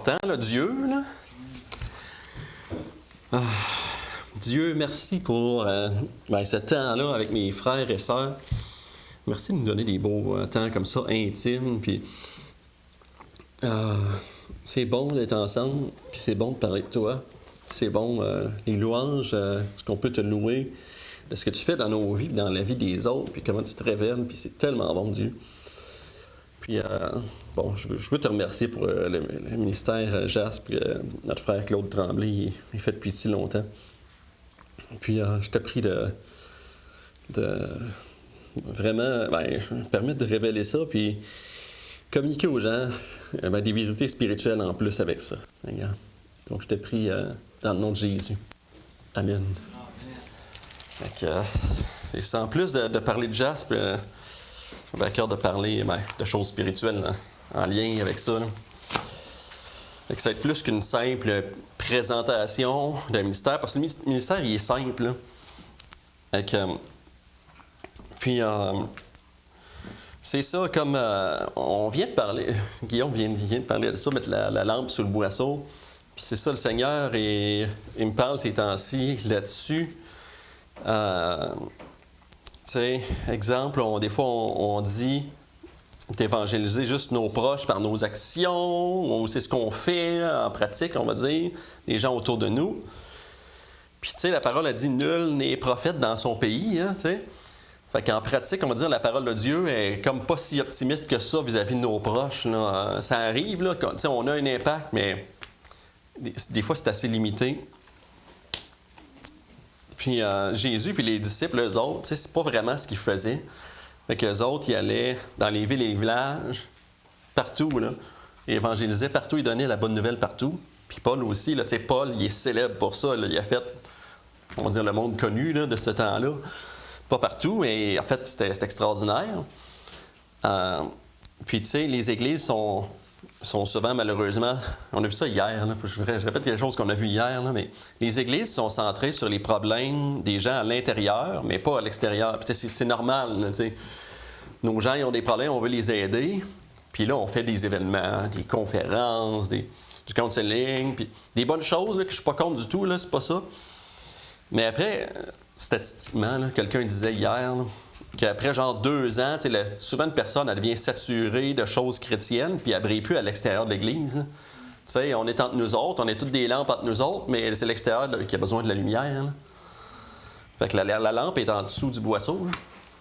important, là, Dieu. Là. Ah, Dieu, merci pour ce temps-là avec mes frères et sœurs. Merci de nous donner des beaux temps comme ça, intimes. Puis, c'est bon d'être ensemble, puis c'est bon de parler de toi. C'est bon, les louanges, ce qu'on peut te louer, de ce que tu fais dans nos vies, dans la vie des autres, puis comment tu te révèles, puis c'est tellement bon, Dieu. Puis, je veux te remercier pour le ministère JASP, notre frère Claude Tremblay, il fait depuis si longtemps. Puis, je te prie de vraiment permettre de révéler ça, puis communiquer aux gens des vérités spirituelles en plus avec ça. Regarde. Donc, je te prie dans le nom de Jésus. Amen. Et sans plus de parler de JASP, j'avais à cœur de parler de choses spirituelles en lien avec ça. Ça va être plus qu'une simple présentation d'un ministère, parce que le ministère, il est simple. Puis, c'est ça, comme on vient de parler, Guillaume vient de parler de ça, mettre la lampe sous le boisseau. Puis c'est ça, le Seigneur, il me parle ces temps-ci là-dessus. Tu sais, exemple, des fois, on dit d'évangéliser juste nos proches par nos actions, ou c'est ce qu'on fait en pratique, on va dire, les gens autour de nous. Puis, tu sais, la parole a dit « Nul n'est prophète dans son pays », tu sais. Fait qu'en pratique, on va dire, la parole de Dieu est comme pas si optimiste que ça vis-à-vis de nos proches. Là. Ça arrive, là, tu sais, on a un impact, mais des fois, c'est assez limité. Puis Jésus puis les disciples, eux autres, tu sais, c'est pas vraiment ce qu'ils faisaient. Fait qu'eux autres, ils allaient dans les villes et les villages, partout, là. Ils évangélisaient partout, ils donnaient la bonne nouvelle partout. Puis Paul aussi, là, tu sais, Paul, il est célèbre pour ça. Là. Il a fait, on va dire, le monde connu là, de ce temps-là. Pas partout, mais en fait, c'était extraordinaire. Puis, tu sais, les églises sont souvent, malheureusement, on a vu ça hier, là, je répète quelque chose qu'on a vu hier, là, mais les églises sont centrées sur les problèmes des gens à l'intérieur, mais pas à l'extérieur. Puis, c'est normal, là, tu sais. Nos gens, ils ont des problèmes, on veut les aider. Puis là, on fait des événements, des conférences, du counseling, puis des bonnes choses là, que je suis pas contre du tout, là, c'est pas ça. Mais après, statistiquement, là, quelqu'un disait hier là, qu'après genre 2 ans, souvent une personne elle devient saturée de choses chrétiennes, puis elle ne brille plus à l'extérieur de l'Église. Là. On est entre nous autres, on est toutes des lampes entre nous autres, mais c'est l'extérieur qui a besoin de la lumière. Là. Fait que la lampe est en dessous du boisseau.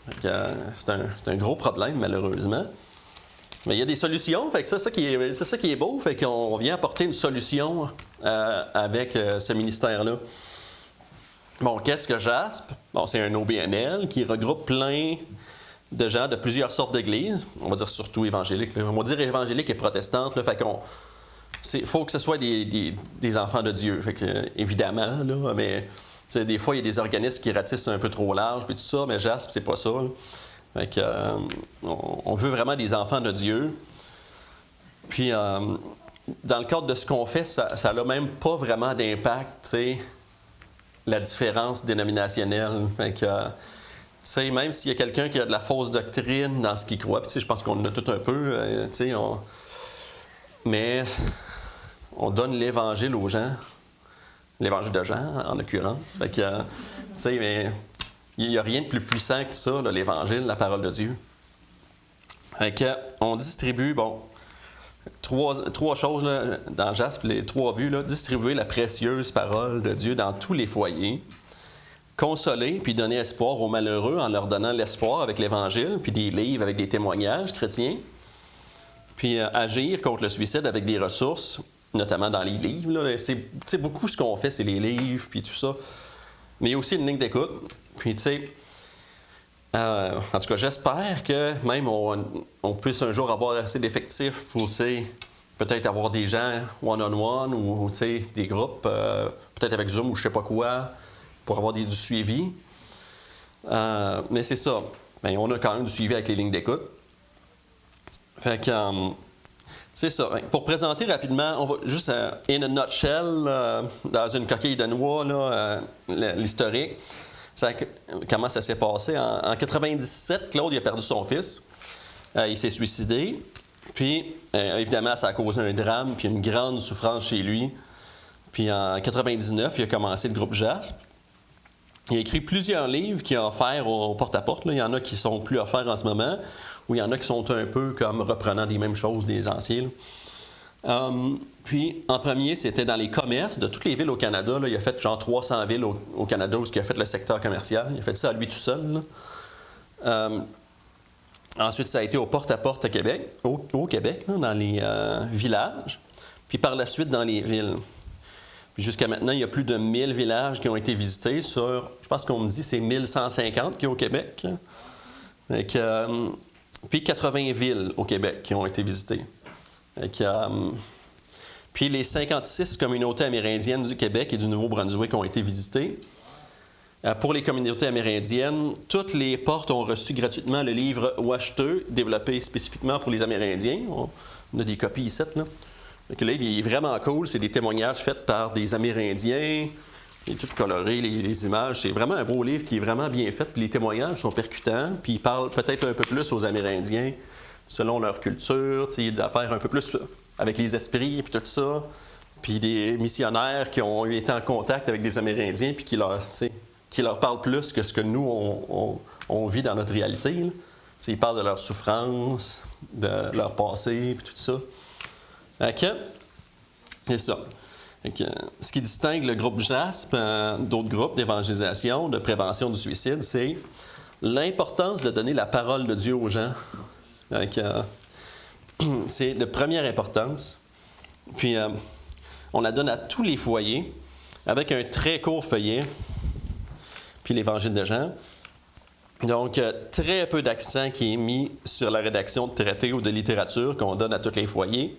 Fait que, c'est un gros problème, malheureusement. Mais il y a des solutions, fait que c'est ça qui est beau, fait qu'on vient apporter une solution avec ce ministère-là. Bon, qu'est-ce que JASP? Bon, c'est un OBNL qui regroupe plein de gens de plusieurs sortes d'églises. On va dire surtout évangéliques. Là. On va dire évangéliques et protestantes. Là, fait qu'on, faut que ce soit des enfants de Dieu. Fait que, évidemment, là, mais des fois, il y a des organismes qui ratissent un peu trop large, puis tout ça, mais JASP, c'est pas ça. Là. Fait que, on veut vraiment des enfants de Dieu. Puis, dans le cadre de ce qu'on fait, ça n'a même pas vraiment d'impact, tu sais, la différence dénominationnelle. Fait que, tu sais, même s'il y a quelqu'un qui a de la fausse doctrine dans ce qu'il croit, puis je pense qu'on en a tout un peu, tu sais, mais on donne l'Évangile aux gens, l'Évangile de Jean, en l'occurrence. Fait que, tu sais, mais il n'y a rien de plus puissant que ça, là, l'Évangile, la parole de Dieu. Fait que, on distribue, trois choses là, dans JASP, les 3 buts, là, distribuer la précieuse parole de Dieu dans tous les foyers, consoler puis donner espoir aux malheureux en leur donnant l'espoir avec l'Évangile, puis des livres avec des témoignages chrétiens, puis agir contre le suicide avec des ressources, notamment dans les livres. Là. C'est beaucoup ce qu'on fait, c'est les livres, puis tout ça. Mais il y a aussi une ligne d'écoute. Puis, tu sais, en tout cas, j'espère que même on puisse un jour avoir assez d'effectifs pour, tu sais, peut-être avoir des gens one-on-one ou, tu sais, des groupes, peut-être avec Zoom ou je sais pas quoi, pour avoir du suivi. Mais c'est ça. Bien, on a quand même du suivi avec les lignes d'écoute. Fait que, c'est ça. Pour présenter rapidement, on va juste, in a nutshell, dans une coquille de noix, là, l'historique. Comment ça s'est passé? En 97, Claude il a perdu son fils. Il s'est suicidé. Puis, évidemment, ça a causé un drame, puis une grande souffrance chez lui. Puis en 99, il a commencé le groupe JASP. Il a écrit plusieurs livres qu'il a offerts au porte-à-porte. Il y en a qui sont plus offerts en ce moment, ou il y en a qui sont un peu comme reprenant des mêmes choses des anciens. Puis, en premier, c'était dans les commerces de toutes les villes au Canada. Là, il a fait genre 300 villes au Canada où il a fait le secteur commercial. Il a fait ça à lui tout seul. Ensuite, ça a été au porte-à-porte à Québec, au Québec, là, dans les villages. Puis par la suite, dans les villes. Puis jusqu'à maintenant, il y a plus de 1000 villages qui ont été visités sur, je pense qu'on me dit, c'est 1150 qui est au Québec. Puis 80 villes au Québec qui ont été visitées. Puis les 56 communautés amérindiennes du Québec et du Nouveau-Brunswick ont été visitées. Pour les communautés amérindiennes, toutes les portes ont reçu gratuitement le livre Ouacheta, développé spécifiquement pour les Amérindiens. On a des copies ici, là. Donc, le livre il est vraiment cool. C'est des témoignages faits par des Amérindiens. Il est tout coloré, les images. C'est vraiment un beau livre qui est vraiment bien fait. Puis les témoignages sont percutants. Puis il parle peut-être un peu plus aux Amérindiens selon leur culture. Il y a des affaires un peu plus avec les esprits puis tout ça. Puis des missionnaires qui ont été en contact avec des Amérindiens puis qui leur parlent plus que ce que nous, on vit dans notre réalité. Là. Ils parlent de leur souffrance, de leur passé puis tout ça. C'est ça. Ce qui distingue le groupe JASP d'autres groupes d'évangélisation, de prévention du suicide, c'est l'importance de donner la parole de Dieu aux gens. C'est de première importance. Puis, on la donne à tous les foyers avec un très court feuillet, puis l'Évangile de Jean. Donc, très peu d'accent qui est mis sur la rédaction de traités ou de littérature qu'on donne à tous les foyers.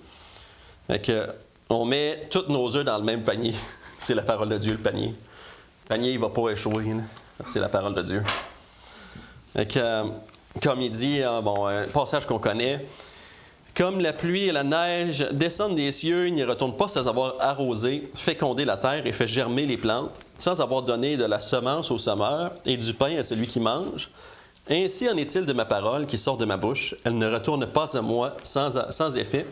On met tous nos œufs dans le même panier. C'est la parole de Dieu, le panier. Le panier, il ne va pas échouer. Là. C'est la parole de Dieu. Comme il dit, un passage qu'on connaît, « Comme la pluie et la neige descendent des cieux, il n'y retourne pas sans avoir arrosé, fécondé la terre et fait germer les plantes, sans avoir donné de la semence au semeur et du pain à celui qui mange. Ainsi en est-il de ma parole qui sort de ma bouche. Elle ne retourne pas à moi sans effet,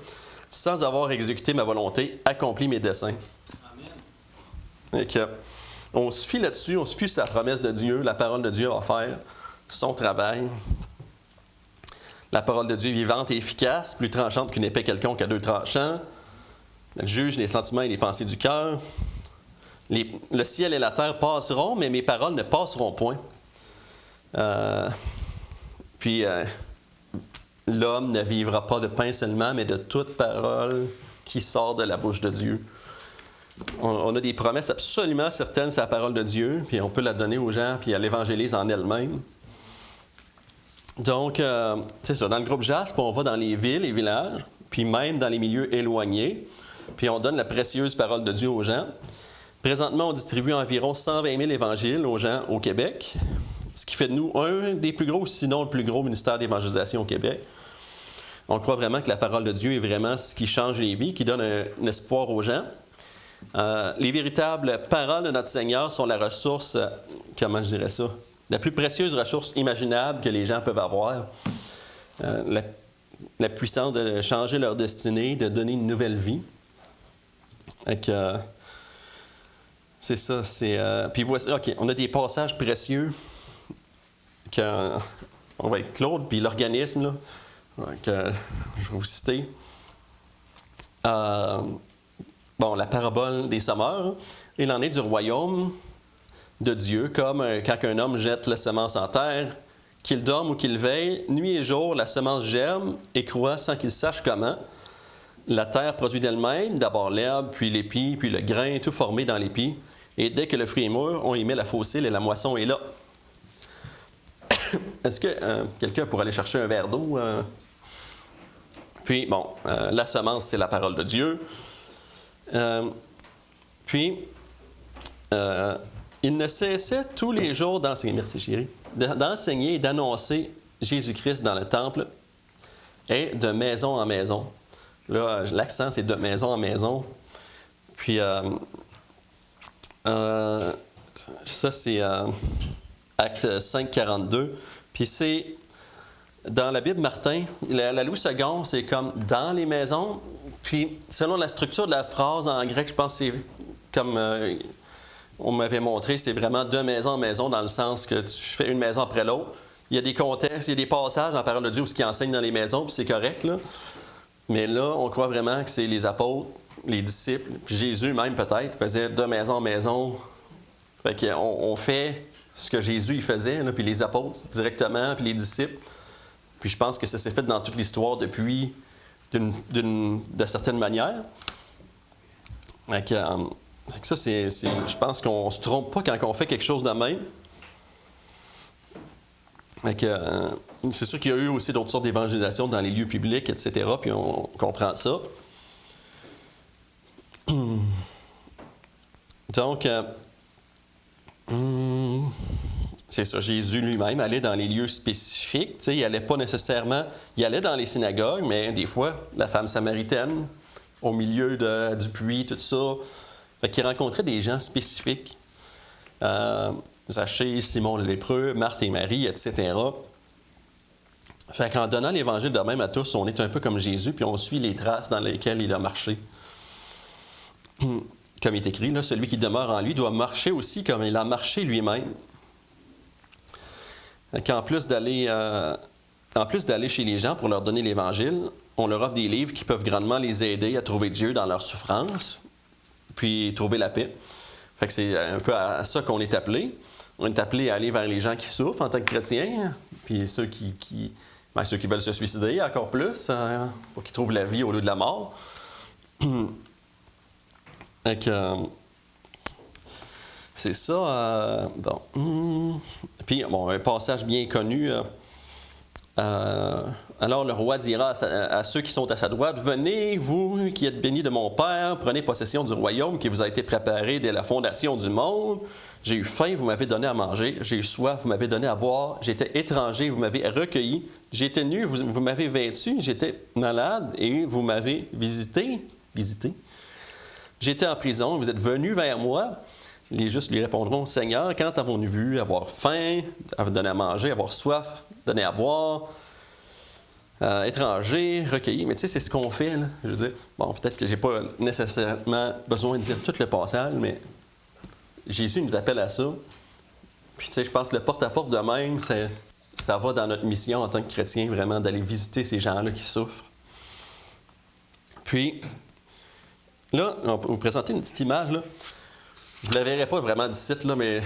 sans avoir exécuté ma volonté, accompli mes desseins. » On se fie là-dessus, on se fie sur la promesse de Dieu, la parole de Dieu va faire son travail. La parole de Dieu vivante et efficace, plus tranchante qu'une épée quelconque à deux tranchants. Elle juge les sentiments et les pensées du cœur. Le ciel et la terre passeront, mais mes paroles ne passeront point. L'homme ne vivra pas de pain seulement, mais de toute parole qui sort de la bouche de Dieu. On a des promesses absolument certaines sur la parole de Dieu, puis on peut la donner aux gens, puis elle l'évangélise en elle-même. Donc, c'est ça. Dans le groupe JASP, on va dans les villes et villages, puis même dans les milieux éloignés, puis on donne la précieuse parole de Dieu aux gens. Présentement, on distribue environ 120 000 évangiles aux gens au Québec, ce qui fait de nous un des plus gros, sinon le plus gros ministère d'évangélisation au Québec. On croit vraiment que la parole de Dieu est vraiment ce qui change les vies, qui donne un espoir aux gens. Les véritables paroles de notre Seigneur sont la ressource, comment je dirais ça, la plus précieuse ressource imaginable que les gens peuvent avoir. La puissance de changer leur destinée, de donner une nouvelle vie. C'est ça, puis voici, OK, on a des passages précieux on va être Claude, puis l'organisme, là, que je vais vous citer. La parabole des semeurs, il en est du royaume de Dieu, comme quand un homme jette la semence en terre, qu'il dorme ou qu'il veille, nuit et jour, la semence germe et croît sans qu'il sache comment. La terre produit d'elle-même, d'abord l'herbe, puis l'épi, puis le grain, tout formé dans l'épi. Et dès que le fruit est mûr, on y met la faucille et la moisson est là. Est-ce que quelqu'un pourrait aller chercher un verre d'eau? Puis, la semence, c'est la parole de Dieu. Il ne cessait tous les jours d'enseigner, merci chérie, d'enseigner et d'annoncer Jésus-Christ dans le temple et de maison en maison. Là, l'accent, c'est de maison en maison. Puis, ça, c'est Acte 5, 42. Puis c'est dans la Bible, Martin, la Louis II, c'est comme dans les maisons. Puis, selon la structure de la phrase en grec, je pense que c'est comme on m'avait montré, c'est vraiment de maison en maison, dans le sens que tu fais une maison après l'autre. Il y a des contextes, il y a des passages en parole de Dieu où ce qui enseigne dans les maisons, puis c'est correct, là. Mais là, on croit vraiment que c'est les apôtres, les disciples, puis Jésus même peut-être, faisait de maison en maison. Fait qu'on fait ce que Jésus il faisait, là, puis les apôtres directement, puis les disciples. Puis je pense que ça s'est fait dans toute l'histoire depuis, de certaines manières. Fait que ça, je pense qu'on se trompe pas quand on fait quelque chose de même. Fait que, c'est sûr qu'il y a eu aussi d'autres sortes d'évangélisation dans les lieux publics, etc. Puis on comprend ça. Donc, c'est ça, Jésus lui-même allait dans les lieux spécifiques. Il allait pas nécessairement... Il allait dans les synagogues, mais des fois, la femme samaritaine, au milieu du puits, tout ça. Fait qu'il rencontrait des gens spécifiques. Zachée, Simon le lépreux, Marthe et Marie, etc. Fait qu'en donnant l'Évangile de même à tous, on est un peu comme Jésus, puis on suit les traces dans lesquelles il a marché. Comme il est écrit, là, celui qui demeure en lui doit marcher aussi comme il a marché lui-même. En plus d'aller chez les gens pour leur donner l'Évangile, on leur offre des livres qui peuvent grandement les aider à trouver Dieu dans leur souffrance, puis trouver la paix. Fait que c'est un peu à ça qu'on est appelé. On est appelé à aller vers les gens qui souffrent en tant que chrétiens, puis ceux qui veulent se suicider encore plus, pour qu'ils trouvent la vie au lieu de la mort. Fait que, c'est ça. Bon. Puis, un passage bien connu. Alors le roi dira à ceux qui sont à sa droite, « Venez, vous qui êtes bénis de mon Père, prenez possession du royaume qui vous a été préparé dès la fondation du monde. J'ai eu faim, vous m'avez donné à manger. J'ai eu soif, vous m'avez donné à boire. J'étais étranger, vous m'avez recueilli. J'étais nu, vous m'avez vêtu. J'étais malade et vous m'avez visité. J'étais en prison, vous êtes venus vers moi. » Les justes lui répondront, « Seigneur, quand avons-nous vu avoir faim, donner à manger, avoir soif, donner à boire, étranger, recueilli. » Mais tu sais, c'est ce qu'on fait, là. Je veux dire, bon, peut-être que j'ai pas nécessairement besoin de dire tout le passage, mais Jésus nous appelle à ça. Puis tu sais, je pense que le porte-à-porte de même, ça va dans notre mission en tant que chrétien, vraiment, d'aller visiter ces gens-là qui souffrent. Puis, là, on va vous présenter une petite image, là. Vous ne la verrez pas vraiment d'ici, là, mais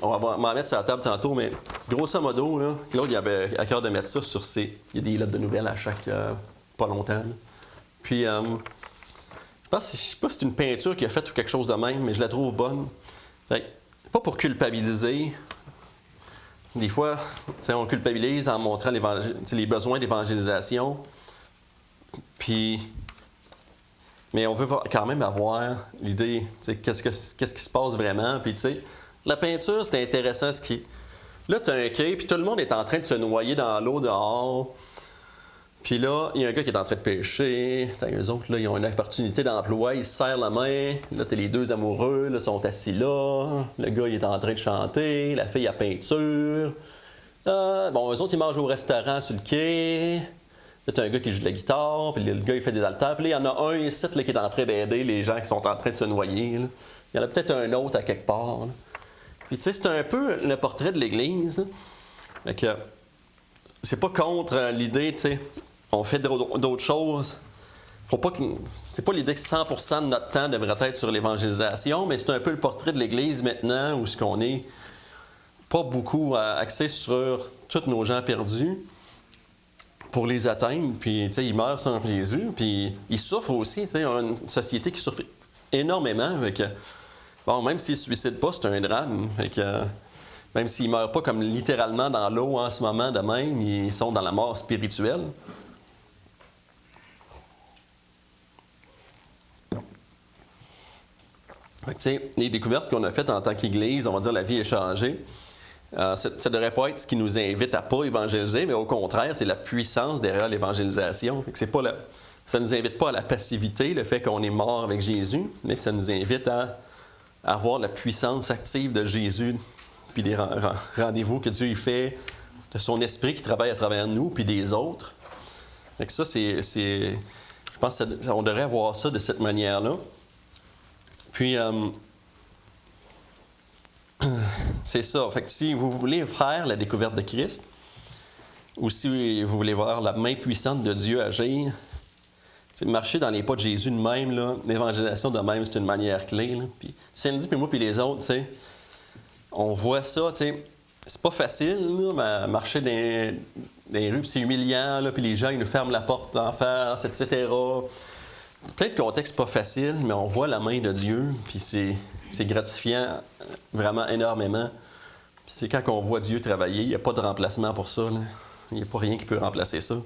on va m'en mettre sur la table tantôt. Mais grosso modo, là, Claude, il avait à cœur de mettre ça sur ses... Il y a des lettres de nouvelles à chaque... pas longtemps. Là. Puis, je ne sais pas si c'est une peinture qu'il a faite ou quelque chose de même, mais je la trouve bonne. Fait, pas pour culpabiliser. Des fois, on culpabilise en montrant les besoins d'évangélisation. Puis... Mais on veut quand même avoir l'idée, qu'est-ce qui se passe vraiment. Puis, tu sais, la peinture, c'est intéressant. Là, tu as un quai, puis tout le monde est en train de se noyer dans l'eau dehors. Puis là, il y a un gars qui est en train de pêcher. Eux autres, là, ils ont une opportunité d'emploi. Ils se serrent la main. Là, tu as les deux amoureux, là, sont assis là. Le gars, il est en train de chanter. La fille, a peinture. Bon, eux autres, ils mangent au restaurant sur le quai. Là, tu as un gars qui joue de la guitare, puis le gars, il fait des haltères. Puis là, il y en a un ici là, qui est en train d'aider les gens qui sont en train de se noyer. Là. Il y en a peut-être un autre à quelque part. Là. Puis, tu sais, c'est un peu le portrait de l'Église. Fait que c'est pas contre l'idée, tu sais, on fait d'autres choses. C'est pas l'idée que 100% de notre temps devrait être sur l'évangélisation, mais c'est un peu le portrait de l'Église maintenant, où ce qu'on est pas beaucoup axé sur tous nos gens perdus, pour les atteindre, puis tu sais, ils meurent sans Jésus, puis ils souffrent aussi, tu sais, on a une société qui souffre énormément, avec bon, même s'ils ne se suicident pas, c'est un drame, avec même s'ils ne meurent pas comme littéralement dans l'eau en ce moment de même, ils sont dans la mort spirituelle. Fait que, tu sais, les découvertes qu'on a faites en tant qu'Église, on va dire la vie est changée. Ça ne devrait pas être ce qui nous invite à ne pas évangéliser, mais au contraire, c'est la puissance derrière l'évangélisation. Ça ne nous invite pas à la passivité, le fait qu'on est mort avec Jésus, mais ça nous invite à avoir la puissance active de Jésus, puis des rendez-vous que Dieu y fait de son esprit qui travaille à travers nous, puis des autres. Fait que ça, je pense qu'on devrait voir ça de cette manière-là. Puis, c'est ça. Fait que si vous voulez faire la découverte de Christ, ou si vous voulez voir la main puissante de Dieu agir, marcher dans les pas de Jésus de même, là, l'évangélisation de même, c'est une manière clé. Là. Puis Cindy, puis moi, puis les autres, on voit ça, c'est pas facile, là, marcher dans les rues, puis c'est humiliant, là, puis les gens, ils nous ferment la porte d'en face, etc. Plein de contextes pas faciles, mais on voit la main de Dieu, puis c'est gratifiant vraiment énormément. Puis c'est quand on voit Dieu travailler, il n'y a pas de remplacement pour ça. Là. Il n'y a pas rien qui peut remplacer ça.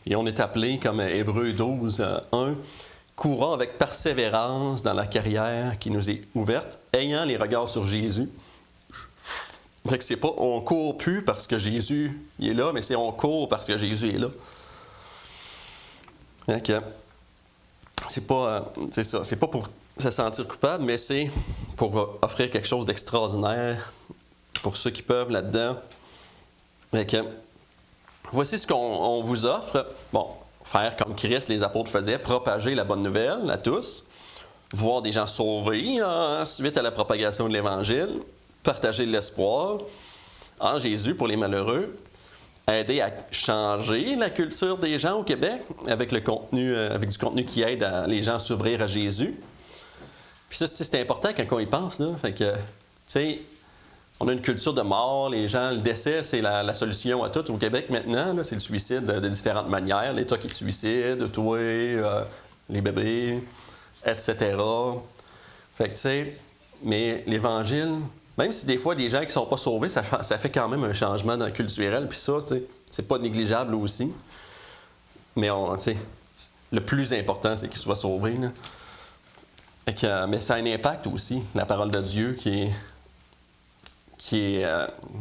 Et on est appelé, comme Hébreux 12, 1, courant avec persévérance dans la carrière qui nous est ouverte, ayant les regards sur Jésus. Fait que c'est pas on court plus parce que Jésus il est là, mais c'est on court parce que Jésus est là. Fait que c'est ça, c'est pas pour se sentir coupable, mais c'est pour offrir quelque chose d'extraordinaire pour ceux qui peuvent là-dedans. Fait que voici ce qu'on vous offre. Bon, faire comme Christ, les apôtres faisaient, propager la bonne nouvelle à tous, voir des gens sauvés suite à la propagation de l'Évangile, partager l'espoir en Jésus pour les malheureux, aider à changer la culture des gens au Québec avec du contenu qui aide les gens à s'ouvrir à Jésus. Puis ça, c'est important quand on y pense, là. Fait que, tu sais, on a une culture de mort, les gens, le décès, c'est la solution à tout au Québec maintenant. Là, c'est le suicide de différentes manières. L'État qui te suicide, toi, les bébés, etc. Fait que, tu sais, mais l'Évangile, même si des fois, des gens qui ne sont pas sauvés, ça fait quand même un changement dans le culturel. Puis ça, tu sais, c'est pas négligeable aussi. Mais, tu sais, le plus important, c'est qu'ils soient sauvés. Là. Fait que, mais ça a un impact aussi, la parole de Dieu qui est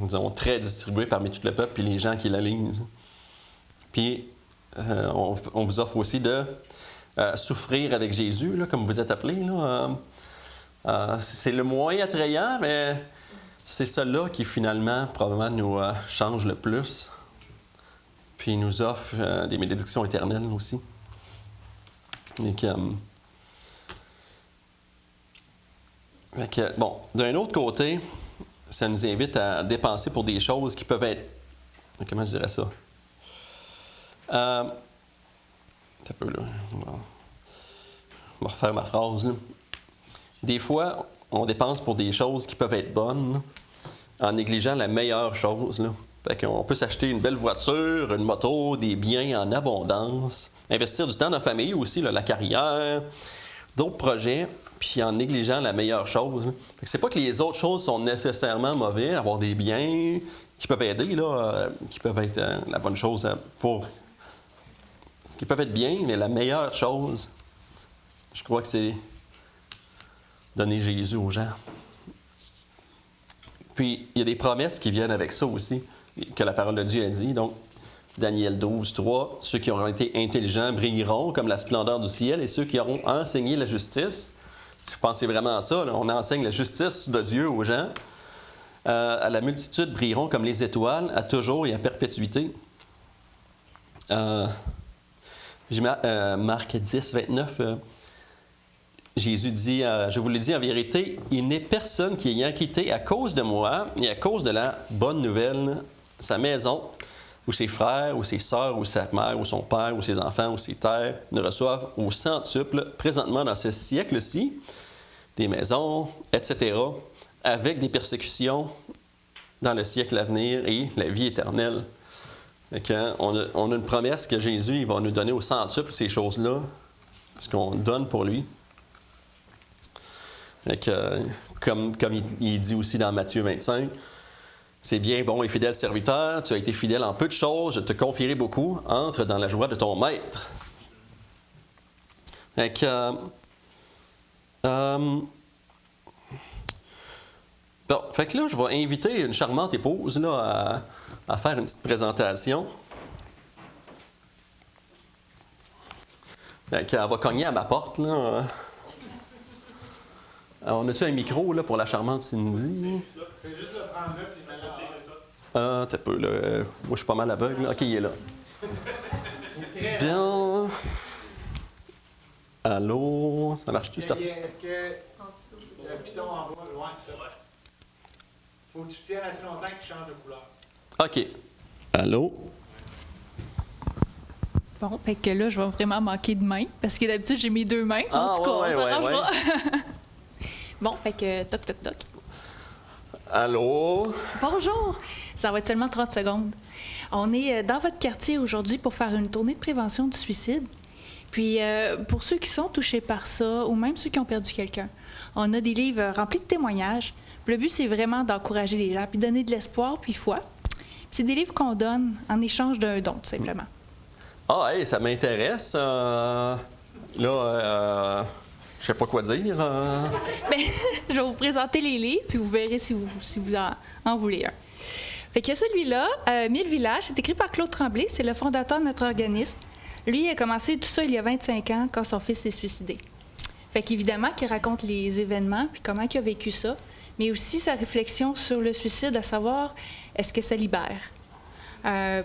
disons, très distribué parmi tout le peuple et les gens qui la lisent. Puis, on vous offre aussi de souffrir avec Jésus, là, comme vous êtes appelés. C'est le moins attrayant, mais c'est cela qui, finalement, probablement nous change le plus. Puis, il nous offre des bénédictions éternelles aussi. Et bon, d'un autre côté, ça nous invite à dépenser pour des choses qui peuvent être... Comment je dirais ça? Un peu, là. On va refaire ma phrase. Là. Des fois, on dépense pour des choses qui peuvent être bonnes là, en négligeant la meilleure chose. Là. Fait qu'on peut s'acheter une belle voiture, une moto, des biens en abondance, investir du temps dans la famille aussi, là, la carrière, d'autres projets, puis en négligeant la meilleure chose. Fait que c'est pas que les autres choses sont nécessairement mauvaises, avoir des biens qui peuvent aider, là, qui peuvent être la bonne chose qui peuvent être bien, mais la meilleure chose, je crois que c'est donner Jésus aux gens. Puis, il y a des promesses qui viennent avec ça aussi, que la parole de Dieu a dit. Donc, Daniel 12, 3, ceux qui auront été intelligents brilleront comme la splendeur du ciel et ceux qui auront enseigné la justice. Je pense que c'est vraiment ça. Là. On enseigne la justice de Dieu aux gens. À la multitude brilleront comme les étoiles, à toujours et à perpétuité. Marc 10, 29, Jésus dit, je vous le dis en vérité, il n'est personne qui ayant quitté à cause de moi et à cause de la bonne nouvelle sa maison, ou ses frères, ou ses sœurs, ou sa mère, ou son père, ou ses enfants, ou ses terres, ne reçoivent au centuple, présentement dans ce siècle-ci, des maisons, etc., avec des persécutions dans le siècle à venir et la vie éternelle. On a une promesse que Jésus il va nous donner au centuple ces choses-là, ce qu'on donne pour lui. Comme il dit aussi dans Matthieu 25, c'est bien, bon et fidèle serviteur, tu as été fidèle en peu de choses, je te confierai beaucoup, entre dans la joie de ton maître. Bon, fait que là, je vais inviter une charmante épouse là, à faire une petite présentation. Elle va cogner à ma porte. Là. On a-tu un micro là, pour la charmante Cindy? Fais juste le prendre là, puis mets-le. T'as peu, là. Moi, je suis pas mal aveugle. OK, il est là. Bien. Allô? Ça marche-tu, ça? Est-ce que le piton en bas, loin que ça? Faut que tu tiennes assez longtemps qu'il change de couleur. OK. Allô? Bon, fait que là, je vais vraiment manquer de mains, parce que d'habitude, j'ai mes 2 mains. En tout cas, on s'arrange pas. Bon, fait que toc, toc, toc. Allô? Bonjour! Ça va être seulement 30 secondes. On est dans votre quartier aujourd'hui pour faire une tournée de prévention du suicide. Puis, pour ceux qui sont touchés par ça, ou même ceux qui ont perdu quelqu'un, on a des livres remplis de témoignages. Le but, c'est vraiment d'encourager les gens, puis donner de l'espoir, puis foi. C'est des livres qu'on donne en échange d'un don, tout simplement. Ah, hey, ça m'intéresse. Je sais pas quoi dire. Bien, je vais vous présenter les livres, puis vous verrez si vous en voulez un. Fait que celui-là, 1000 villages, c'est écrit par Claude Tremblay, c'est le fondateur de notre organisme. Lui, il a commencé tout ça il y a 25 ans, quand son fils s'est suicidé. Fait qu'évidemment, qu'il raconte les événements, puis comment il a vécu ça, mais aussi sa réflexion sur le suicide, à savoir, est-ce que ça libère?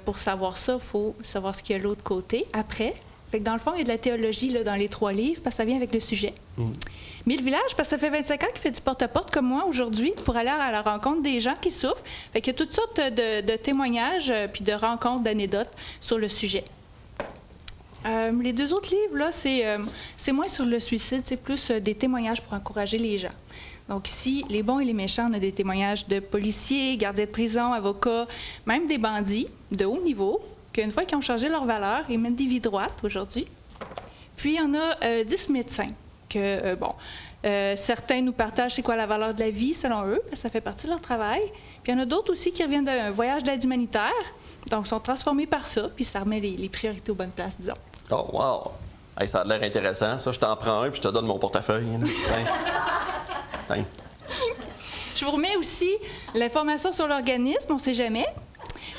Pour savoir ça, il faut savoir ce qu'il y a de l'autre côté, après. Fait que dans le fond, il y a de la théologie là, dans les 3 livres, parce que ça vient avec le sujet. 1000 villages, parce que ça fait 25 ans qu'il fait du porte-à-porte comme moi aujourd'hui, pour aller à la rencontre des gens qui souffrent. Fait qu'il y a toutes sortes de témoignages, puis de rencontres, d'anecdotes sur le sujet. Les 2 autres livres, là, c'est moins sur le suicide, c'est plus des témoignages pour encourager les gens. Donc ici, les bons et les méchants, on a des témoignages de policiers, gardiens de prison, avocats, même des bandits de haut niveau, qu'une fois qu'ils ont changé leur valeur, ils mènent des vies droites aujourd'hui. Puis, on a 10 médecins que, certains nous partagent c'est quoi la valeur de la vie selon eux, parce que ça fait partie de leur travail. Puis, il y en a d'autres aussi qui reviennent d'un voyage d'aide humanitaire, donc sont transformés par ça, puis ça remet les priorités aux bonnes places, disons. Oh, wow! Hey, ça a l'air intéressant. Ça, je t'en prends un puis je te donne mon portefeuille. Tiens. Je vous remets aussi l'information sur l'organisme, on ne sait jamais.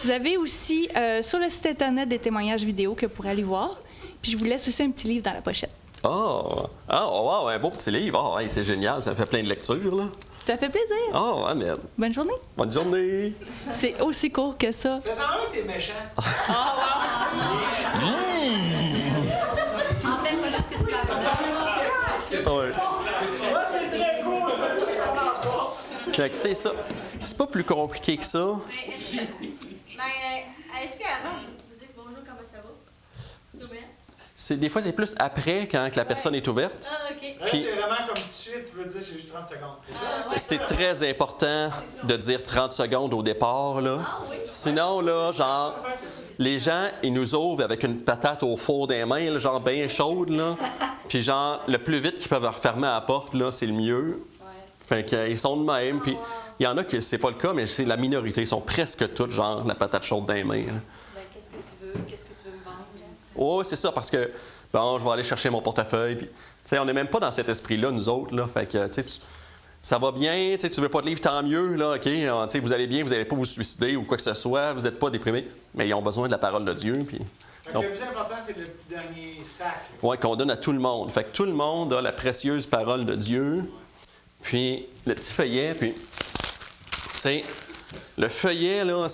Vous avez aussi sur le site Internet des témoignages vidéo que vous pourrez aller voir. Puis je vous laisse aussi un petit livre dans la pochette. Oh! Wow! Un beau petit livre. Oh, hey, c'est génial. Ça me fait plein de lectures, là. Ça fait plaisir. Oh, ouais, merde. Bonne journée. Bonne journée. C'est aussi court que ça. Fais-en un, t'es méchant. Oh, wow. En fait, voilà ce que tu racontes. Ouais. Moi, c'est très cool. Fait que c'est ça. C'est pas plus compliqué que ça. Mais est-ce qu'avant, vous dites bonjour, comment ça va? Souvent? Des fois, c'est plus après, quand que la personne est ouverte. Ah, OK. Là, Puis- c'est vraiment comme tout de suite, tu veux dire, c'est juste 30 secondes. C'était très important de dire 30 secondes au départ, là. Sinon, là, genre, les gens, ils nous ouvrent avec une patate au four des mains, là, genre bien chaude, là. Puis genre, le plus vite qu'ils peuvent refermer la porte, là, c'est le mieux. Fait qu'ils sont de même. Puis il y en a que c'est pas le cas, mais c'est la minorité. Ils sont presque tous, genre, la patate chaude dans les mains, là. Ben, qu'est-ce que tu veux? Qu'est-ce que tu veux me vendre? Oh, c'est ça, parce que, bon, je vais aller chercher mon portefeuille. Puis, tu sais, on n'est même pas dans cet esprit-là, nous autres, là. Fait que, tu sais, ça va bien, tu sais, tu veux pas de livre, tant mieux, là, OK? Tu sais, vous allez bien, vous n'allez pas vous suicider ou quoi que ce soit, vous n'êtes pas déprimé, mais ils ont besoin de la parole de Dieu, puis... Fait que le plus important, c'est le petit dernier sac. Oui, qu'on donne à tout le monde. Fait que tout le monde a la précieuse parole de Dieu. Puis le petit feuillet, puis, tu sais, le feuillet, là,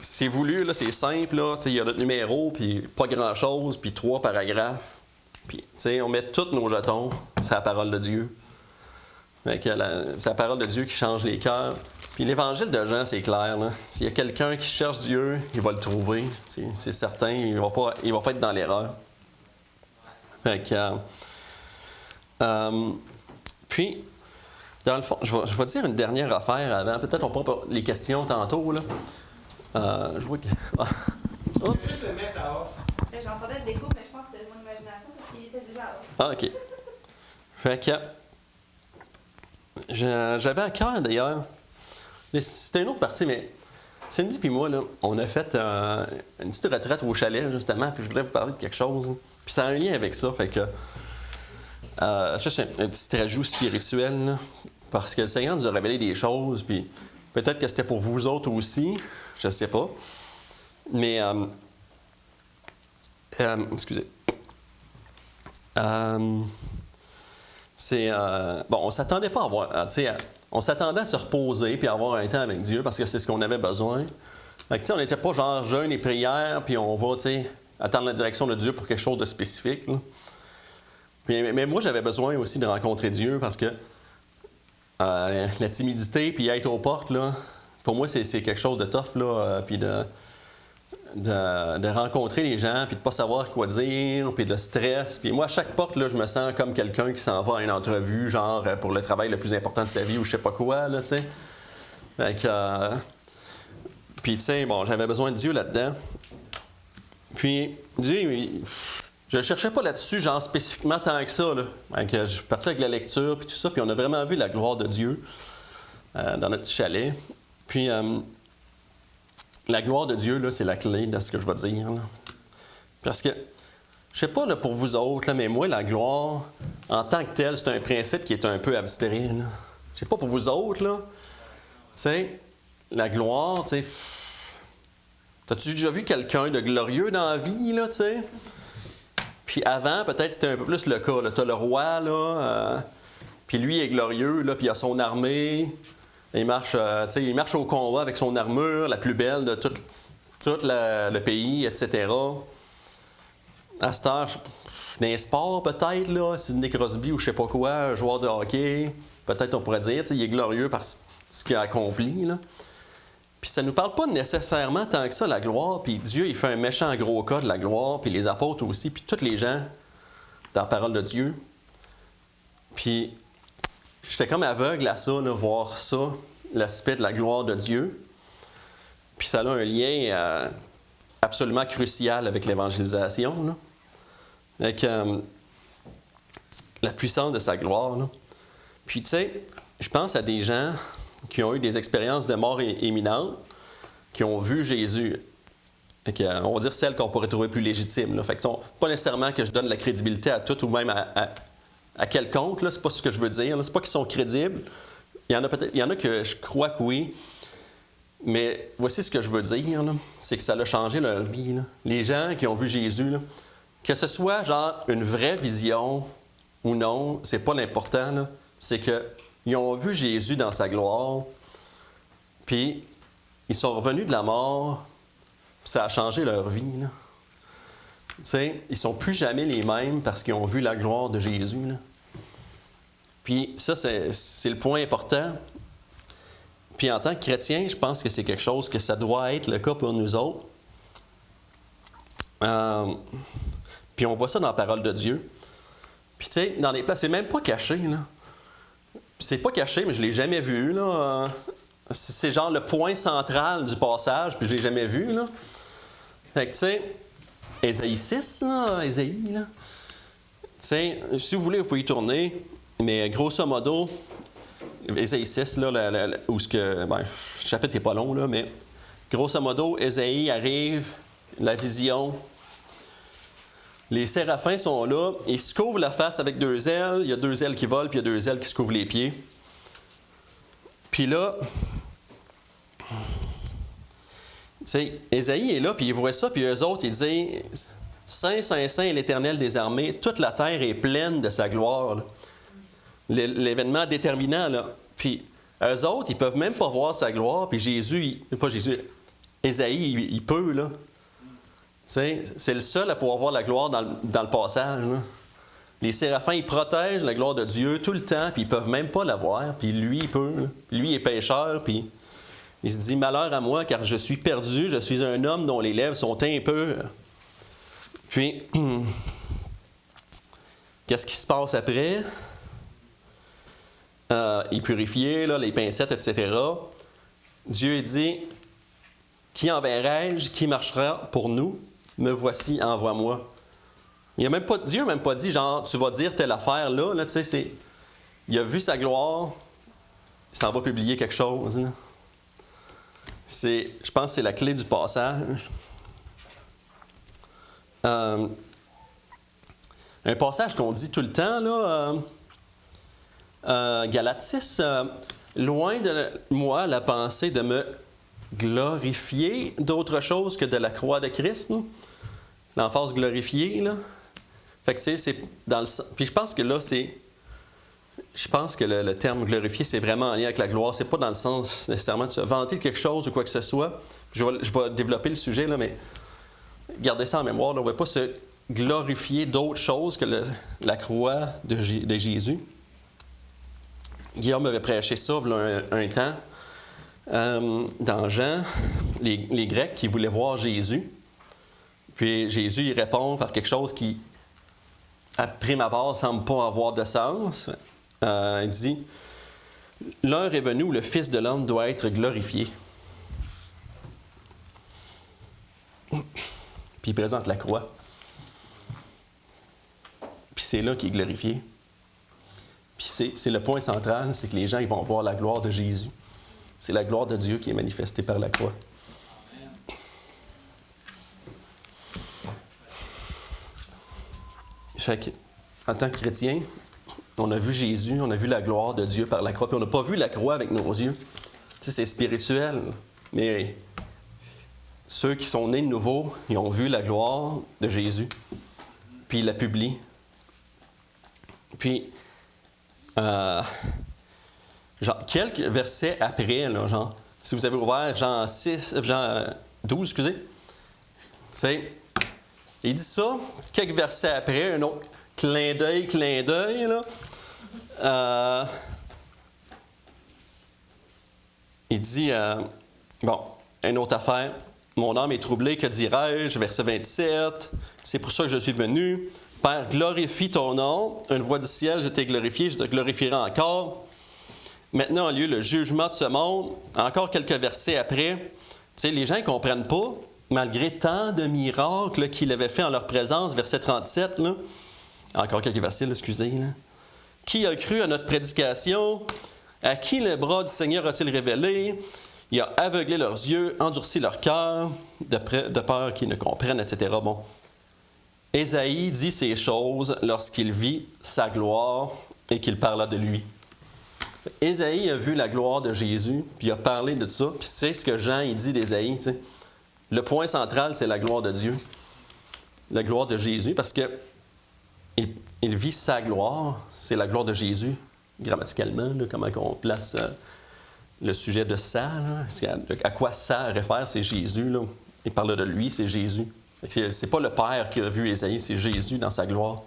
c'est voulu, là, c'est simple, là. Tu sais, il y a notre numéro, puis pas grand-chose, puis 3 paragraphes. Puis, tu sais, on met tous nos jetons, c'est la parole de Dieu. Fait que c'est la parole de Dieu qui change les cœurs. Puis l'évangile de Jean, c'est clair, là. S'il y a quelqu'un qui cherche Dieu, il va le trouver. C'est certain, il va pas être dans l'erreur. Fait que... puis, dans le fond, je vais dire une dernière affaire avant. Peut-être on pourra les questions tantôt, là. Je vois que... Tu peux juste le mettre à off. J'entendais de l'écho, mais je pense que c'était mon imagination parce qu'il était déjà à off. Ah, OK. Fait que... J'avais à cœur, d'ailleurs... C'était une autre partie, mais Cindy et moi, là, on a fait une petite retraite au chalet, justement, puis je voudrais vous parler de quelque chose. Puis ça a un lien avec ça, fait que... ça, c'est un petit rajout spirituel, là, parce que le Seigneur nous a révélé des choses, puis peut-être que c'était pour vous autres aussi, je sais pas. Mais... excusez. on s'attendait pas à avoir, on s'attendait à se reposer puis à avoir un temps avec Dieu parce que c'est ce qu'on avait besoin. Fait que, on n'était pas genre jeûne et prière puis on va, attendre la direction de Dieu pour quelque chose de spécifique. Là. Mais moi, j'avais besoin aussi de rencontrer Dieu parce que la timidité puis être aux portes, là, pour moi, c'est quelque chose de tough, là, puis de rencontrer les gens, puis de pas savoir quoi dire, puis le stress. Puis moi, à chaque porte, là, je me sens comme quelqu'un qui s'en va à une entrevue, genre pour le travail le plus important de sa vie ou je sais pas quoi, là, tu sais. Fait que, puis, tu sais, bon, j'avais besoin de Dieu là-dedans. Puis, Dieu, je ne cherchais pas là-dessus, genre spécifiquement tant que ça, là. Fait que je suis parti avec la lecture, puis tout ça, puis on a vraiment vu la gloire de Dieu dans notre petit chalet. Puis, la gloire de Dieu, là, c'est la clé de ce que je vais dire. Là. Parce que, je sais pas là, pour vous autres, là, mais moi, la gloire, en tant que telle, c'est un principe qui est un peu abstrait. Là. Je sais pas pour vous autres, là. Tu sais, la gloire, tu sais. T'as-tu déjà vu quelqu'un de glorieux dans la vie, là, tu sais? Puis avant, peut-être c'était un peu plus le cas. T'as le roi, là, puis lui est glorieux, là, puis il a son armée. Il marche au combat avec son armure, la plus belle de tout le pays, etc. À cette heure, dans les sports, peut-être, là, Sidney Crosby ou je sais pas quoi, un joueur de hockey, peut-être on pourrait dire, il est glorieux par ce qu'il a accompli, là. Puis ça nous parle pas nécessairement tant que ça, la gloire, puis Dieu, il fait un méchant gros cas de la gloire, puis les apôtres aussi, puis tous les gens dans la parole de Dieu. Puis j'étais comme aveugle à ça, là, voir ça, l'aspect de la gloire de Dieu. Puis ça a un lien absolument crucial avec l'évangélisation, là. Avec la puissance de sa gloire, là. Puis tu sais, je pense à des gens qui ont eu des expériences de mort imminente, qui ont vu Jésus. On va dire celles qu'on pourrait trouver plus légitimes. Là. Fait que pas nécessairement que je donne la crédibilité à tout ou même à quelconque. Là. C'est pas ce que je veux dire. Là. C'est pas qu'ils sont crédibles. Il y en a que je crois que oui. Mais voici ce que je veux dire. Là. C'est que ça a changé leur vie. Là. Les gens qui ont vu Jésus, là, que ce soit genre une vraie vision ou non, c'est pas l'important. Là. C'est que ils ont vu Jésus dans sa gloire, puis ils sont revenus de la mort, puis ça a changé leur vie. Là. Tu sais, ils ne sont plus jamais les mêmes parce qu'ils ont vu la gloire de Jésus. Là. Puis ça, c'est le point important. Puis en tant que chrétien, je pense que c'est quelque chose que ça doit être le cas pour nous autres. Puis on voit ça dans la parole de Dieu. Puis tu sais, dans les places, c'est même pas caché, là. C'est pas caché, mais je ne l'ai jamais vu. Là. C'est genre le point central du passage, puis je ne l'ai jamais vu. Là. Fait que, tu sais, Ésaïe 6, là, Ésaïe, là. Tu sais, si vous voulez, vous pouvez y tourner, mais grosso modo, Ésaïe 6, là, où ce que. Ben, le chapitre n'est pas long, là, mais grosso modo, Ésaïe arrive, la vision. Les séraphins sont là, ils se couvrent la face avec 2 ailes. Il y a 2 ailes qui volent, puis il y a 2 ailes qui se couvrent les pieds. Puis là, tu sais, Ésaïe est là, puis il voit ça, puis eux autres, ils disent « Saint, Saint, Saint est l'Éternel des armées, toute la terre est pleine de sa gloire. Là. » L'événement déterminant, là. Puis eux autres, ils peuvent même pas voir sa gloire, puis Ésaïe, il peut, là. T'sais, c'est le seul à pouvoir voir la gloire dans le passage. Là. Les séraphins, ils protègent la gloire de Dieu tout le temps, puis ils ne peuvent même pas la voir. Puis lui, il peut. Là. Lui, il est pécheur, puis il se dit « Malheur à moi, car je suis perdu, je suis un homme dont les lèvres sont impures. » Puis, qu'est-ce qui se passe après? Il est purifié, là, les pincettes, etc. Dieu dit « Qui enverrai-je? Qui marchera pour nous? Me voici, envoie-moi. » Dieu n'a même pas dit, genre, tu vas dire telle affaire là. Là tu sais, il a vu sa gloire, il s'en va publier quelque chose. Là. Je pense que c'est la clé du passage. Un passage qu'on dit tout le temps, là, Galates 6, loin de moi la pensée de me glorifier d'autre chose que de la croix de Christ, là. L'emphase glorifiée, là. Fait que c'est dans le... Puis je pense que là, c'est je pense que le terme glorifier, c'est vraiment en lien avec la gloire. C'est pas dans le sens nécessairement de se vanter quelque chose ou quoi que ce soit. Je vais développer le sujet, là, mais gardez ça en mémoire. Là, on ne va pas se glorifier d'autres choses que la croix de Jésus. Guillaume avait prêché ça il y a un temps. Dans Jean, les Grecs qui voulaient voir Jésus. Puis Jésus, il répond par quelque chose qui, à prime abord, ne semble pas avoir de sens. Il dit « L'heure est venue où le Fils de l'homme doit être glorifié. » Puis il présente la croix. Puis c'est là qu'il est glorifié. Puis c'est le point central, c'est que les gens ils vont voir la gloire de Jésus. C'est la gloire de Dieu qui est manifestée par la croix. Fait que, en tant que chrétien, on a vu Jésus, on a vu la gloire de Dieu par la croix, puis on n'a pas vu la croix avec nos yeux. Tu sais, c'est spirituel, mais ceux qui sont nés de nouveau, ils ont vu la gloire de Jésus, puis ils la publient. Puis, genre, quelques versets après, là, genre, si vous avez ouvert Jean 12, excusez, tu sais, il dit ça, quelques versets après, un autre clin d'œil, là. Il dit, bon, une autre affaire, mon âme est troublée, que dirais-je, verset 27, c'est pour ça que je suis venu. Père, glorifie ton nom, une voix du ciel, je t'ai glorifié, je te glorifierai encore. Maintenant a lieu le jugement de ce monde. Encore quelques versets après, tu sais, les gens ne comprennent pas, malgré tant de miracles qu'il avait fait en leur présence, verset 37, là. Encore quelques versets, là, excusez. Là. Qui a cru à notre prédication? À qui le bras du Seigneur a-t-il révélé? Il a aveuglé leurs yeux, endurci leur cœur, de peur qu'ils ne comprennent, etc. Bon. Ésaïe dit ces choses lorsqu'il vit sa gloire et qu'il parla de lui. Ésaïe a vu la gloire de Jésus, puis il a parlé de ça, puis c'est ce que Jean il dit d'Ésaïe. Tu sais. Le point central, c'est la gloire de Dieu, la gloire de Jésus, parce que il vit sa gloire, c'est la gloire de Jésus, grammaticalement, là, comment on place le sujet de ça, là, à quoi ça réfère, c'est Jésus. Là. Il parle de lui, c'est Jésus. C'est pas le Père qui a vu Ésaïe, c'est Jésus dans sa gloire.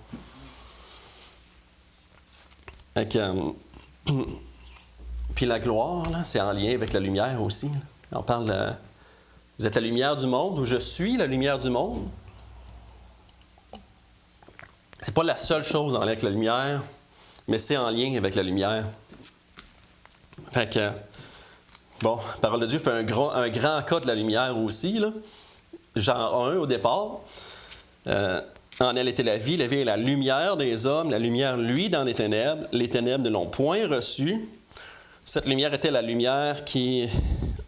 Puis la gloire, là, c'est en lien avec la lumière aussi. Là. On parle de... Vous êtes la lumière du monde, ou je suis la lumière du monde. C'est pas la seule chose en lien avec la lumière, mais c'est en lien avec la lumière. Fait que, bon, la parole de Dieu fait un grand cas de la lumière aussi, là. Jean 1 au départ. En elle était la vie est la lumière des hommes, la lumière, lui, dans les ténèbres ne l'ont point reçue. Cette lumière était la lumière qui,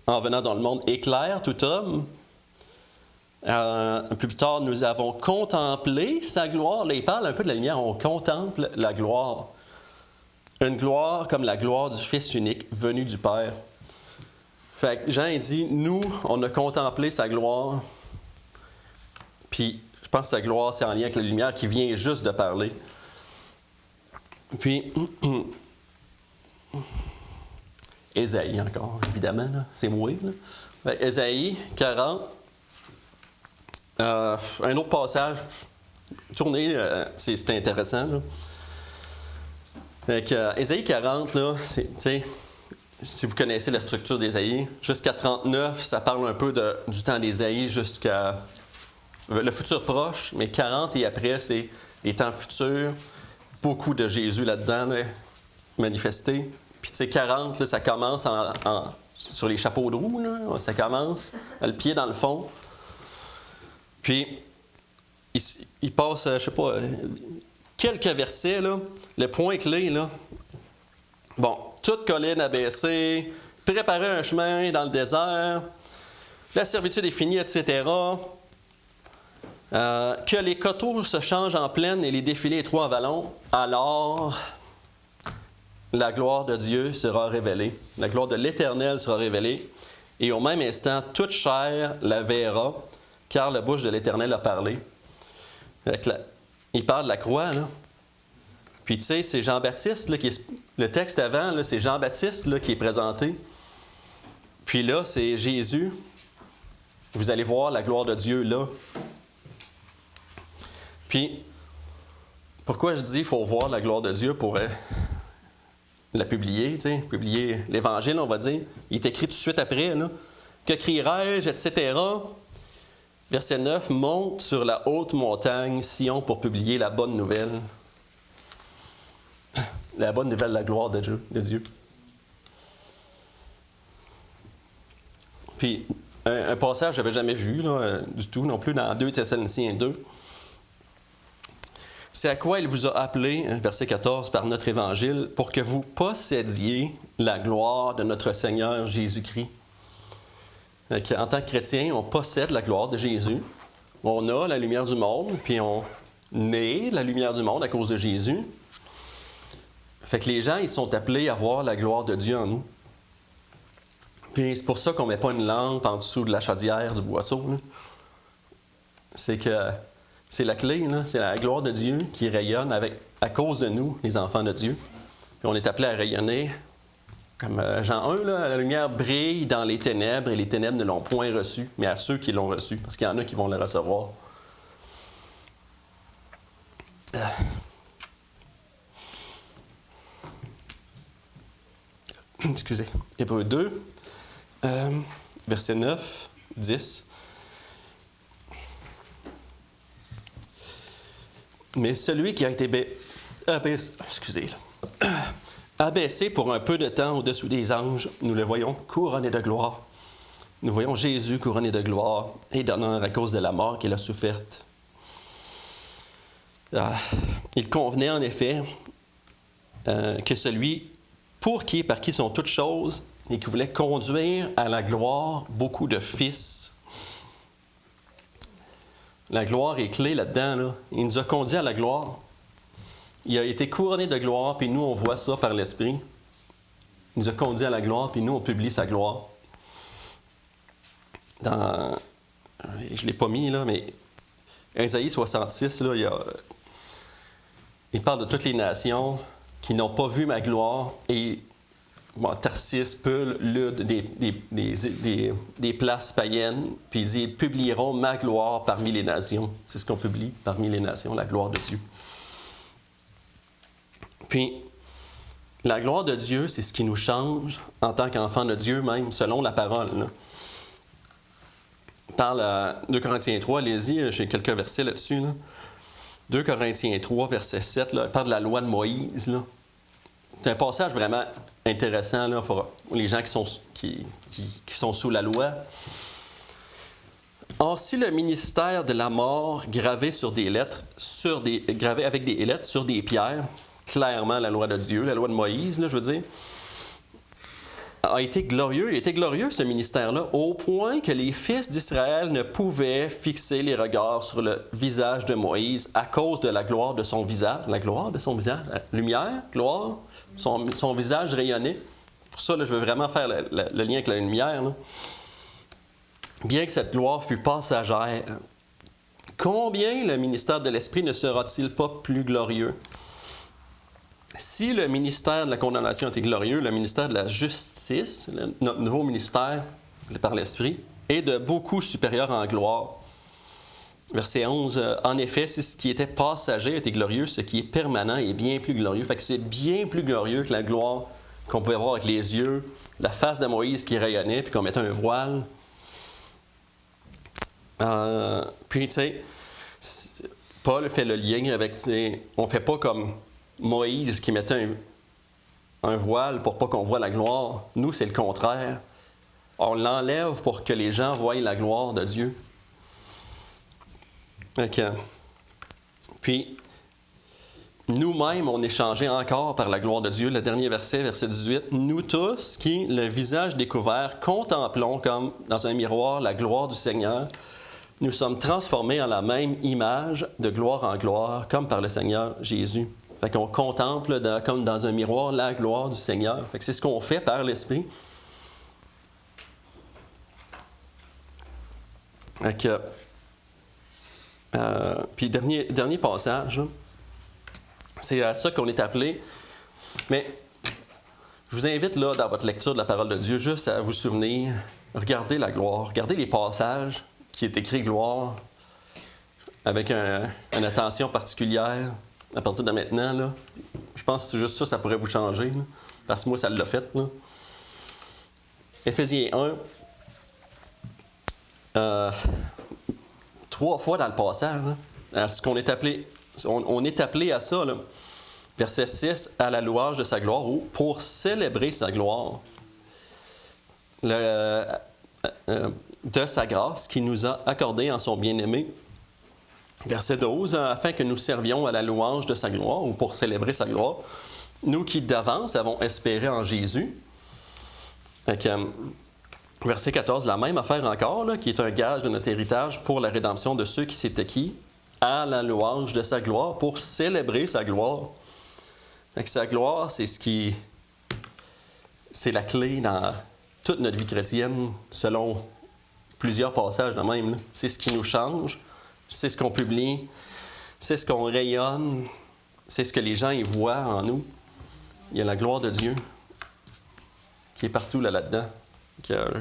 en venant dans le monde, éclaire tout homme. Plus tard, nous avons contemplé sa gloire. Là, il parle un peu de la lumière, on contemple la gloire. Une gloire comme la gloire du Fils unique, venu du Père. Fait que Jean il dit, nous, on a contemplé sa gloire. Puis, je pense que sa gloire, c'est en lien avec la lumière qui vient juste de parler. Puis, Ésaïe encore, évidemment, là, c'est moi. Là. Ésaïe 40, un autre passage, tournez, c'est intéressant. Là. Fait Ésaïe 40, là, si vous connaissez la structure d'Ésaïe, jusqu'à 39, ça parle un peu du temps d'Ésaïe jusqu'à le futur proche, mais 40 et après, c'est les temps futurs. Beaucoup de Jésus là-dedans, là, manifesté. Puis, tu sais, 40, là, ça commence sur les chapeaux de roue, là, ça commence, le pied dans le fond. Puis, il passe, je sais pas, quelques versets, là. Le point clé, là. Bon, toute colline abaissée, préparer un chemin dans le désert, la servitude est finie, etc. Que les coteaux se changent en plaine et les défilés étroits en vallon, alors la gloire de Dieu sera révélée, la gloire de l'Éternel sera révélée, et au même instant, toute chair la verra, car la bouche de l'Éternel a parlé. Il parle de la croix, là. Puis tu sais, c'est Jean-Baptiste, là, le texte avant, là, c'est Jean-Baptiste là, qui est présenté. Puis là, c'est Jésus. Vous allez voir la gloire de Dieu là. Puis, pourquoi je dis qu'il faut voir la gloire de Dieu pour la publier, tu sais, publier l'Évangile, on va dire. Il est écrit tout de suite après, là. Que crierai-je, etc. Verset 9, monte sur la haute montagne, Sion, pour publier la bonne nouvelle. La bonne nouvelle de la gloire de Dieu. Puis, un passage que je n'avais jamais vu, là, du tout, non plus, dans 2 Thessaloniciens 2. C'est à quoi il vous a appelé, verset 14, par notre Évangile, pour que vous possédiez la gloire de notre Seigneur Jésus-Christ. En tant que chrétien, on possède la gloire de Jésus. On a la lumière du monde, puis on est la lumière du monde à cause de Jésus. Fait que les gens, ils sont appelés à voir la gloire de Dieu en nous. Puis c'est pour ça qu'on ne met pas une lampe en dessous de la chaudière du boisseau. Là. C'est que c'est la clé, là. C'est la gloire de Dieu qui rayonne à cause de nous, les enfants de Dieu. Puis on est appelés à rayonner. Comme Jean 1, là, la lumière brille dans les ténèbres et les ténèbres ne l'ont point reçu, mais à ceux qui l'ont reçu, parce qu'il y en a qui vont le recevoir. Excusez. Hébreux 2, verset 9, 10. Mais celui qui a été abaissé pour un peu de temps au-dessous des anges, nous le voyons couronné de gloire. Nous voyons Jésus couronné de gloire et d'honneur à cause de la mort qu'il a soufferte. Il convenait en effet que celui pour qui et par qui sont toutes choses et qui voulait conduire à la gloire beaucoup de fils. La gloire est clé là-dedans. Là. Il nous a conduits à la gloire. Il a été couronné de gloire, puis nous, on voit ça par l'Esprit. Il nous a conduits à la gloire, puis nous, on publie sa gloire. Je ne l'ai pas mis, là, mais Ésaïe 66, là, il parle de toutes les nations qui n'ont pas vu ma gloire, et Tarsis, Pul, Lude, des places païennes, puis il dit, ils publieront ma gloire parmi les nations. C'est ce qu'on publie parmi les nations, la gloire de Dieu. Puis, la gloire de Dieu, c'est ce qui nous change en tant qu'enfants de Dieu, même selon la parole. Là. Il parle à 2 Corinthiens 3, allez-y, j'ai quelques versets là-dessus. Là. 2 Corinthiens 3, verset 7, là, il parle de la loi de Moïse. Là. C'est un passage vraiment intéressant là, pour les gens qui sont sous la loi. Or, si le ministère de la mort gravé avec des lettres sur des pierres, clairement la loi de Dieu, la loi de Moïse, là, je veux dire, a été glorieux. Il était glorieux, ce ministère-là, au point que les fils d'Israël ne pouvaient fixer les regards sur le visage de Moïse à cause de la gloire de son visage. La gloire de son visage, la lumière, gloire, son visage rayonnait. Pour ça, là, je veux vraiment faire le lien avec la lumière. Là. Bien que cette gloire fût passagère, combien le ministère de l'Esprit ne sera-t-il pas plus glorieux? Si le ministère de la condamnation était glorieux, le ministère de la justice, notre nouveau ministère par l'Esprit, est de beaucoup supérieur en gloire. Verset 11, en effet, si ce qui était passager était glorieux, ce qui est permanent est bien plus glorieux. Fait que c'est bien plus glorieux que la gloire qu'on pouvait voir avec les yeux, la face de Moïse qui rayonnait, puis qu'on mettait un voile. Puis, tu sais, Paul fait le lien avec, on ne fait pas comme Moïse qui mettait un voile pour pas qu'on voit la gloire. Nous, c'est le contraire. On l'enlève pour que les gens voient la gloire de Dieu. Okay. Puis, nous-mêmes, on est changés encore par la gloire de Dieu. Le dernier verset, verset 18. Nous tous qui, le visage découvert, contemplons comme dans un miroir la gloire du Seigneur, nous sommes transformés en la même image de gloire en gloire, comme par le Seigneur Jésus. Fait qu'on contemple comme dans un miroir la gloire du Seigneur. Fait que c'est ce qu'on fait par l'Esprit. Puis dernier passage, là, C'est à ça qu'on est appelé. Mais je vous invite, là, dans votre lecture de la parole de Dieu, juste à vous souvenir, regardez la gloire, regardez les passages qui est écrit gloire avec une attention particulière à partir de maintenant. Là. Je pense que c'est juste ça, ça pourrait vous changer. Là, parce que moi, ça l'a fait. Là. Éphésiens 1, 3 fois dans le passage, là, à ce qu'on est appelé, on est appelé à ça, là. Verset 6, à la louange de sa gloire, ou pour célébrer sa gloire, de sa grâce qui nous a accordé en son bien-aimé. Verset 12, afin que nous servions à la louange de sa gloire, ou pour célébrer sa gloire, nous qui d'avance avons espéré en Jésus. Donc, verset 14, la même affaire encore, là, qui est un gage de notre héritage pour la rédemption de ceux qui s'est acquis, à la louange de sa gloire, pour célébrer sa gloire. Donc, sa gloire, c'est la clé dans toute notre vie chrétienne, selon plusieurs passages de même. Là. C'est ce qui nous change, c'est ce qu'on publie, c'est ce qu'on rayonne, c'est ce que les gens y voient en nous. Il y a la gloire de Dieu qui est partout là-dedans.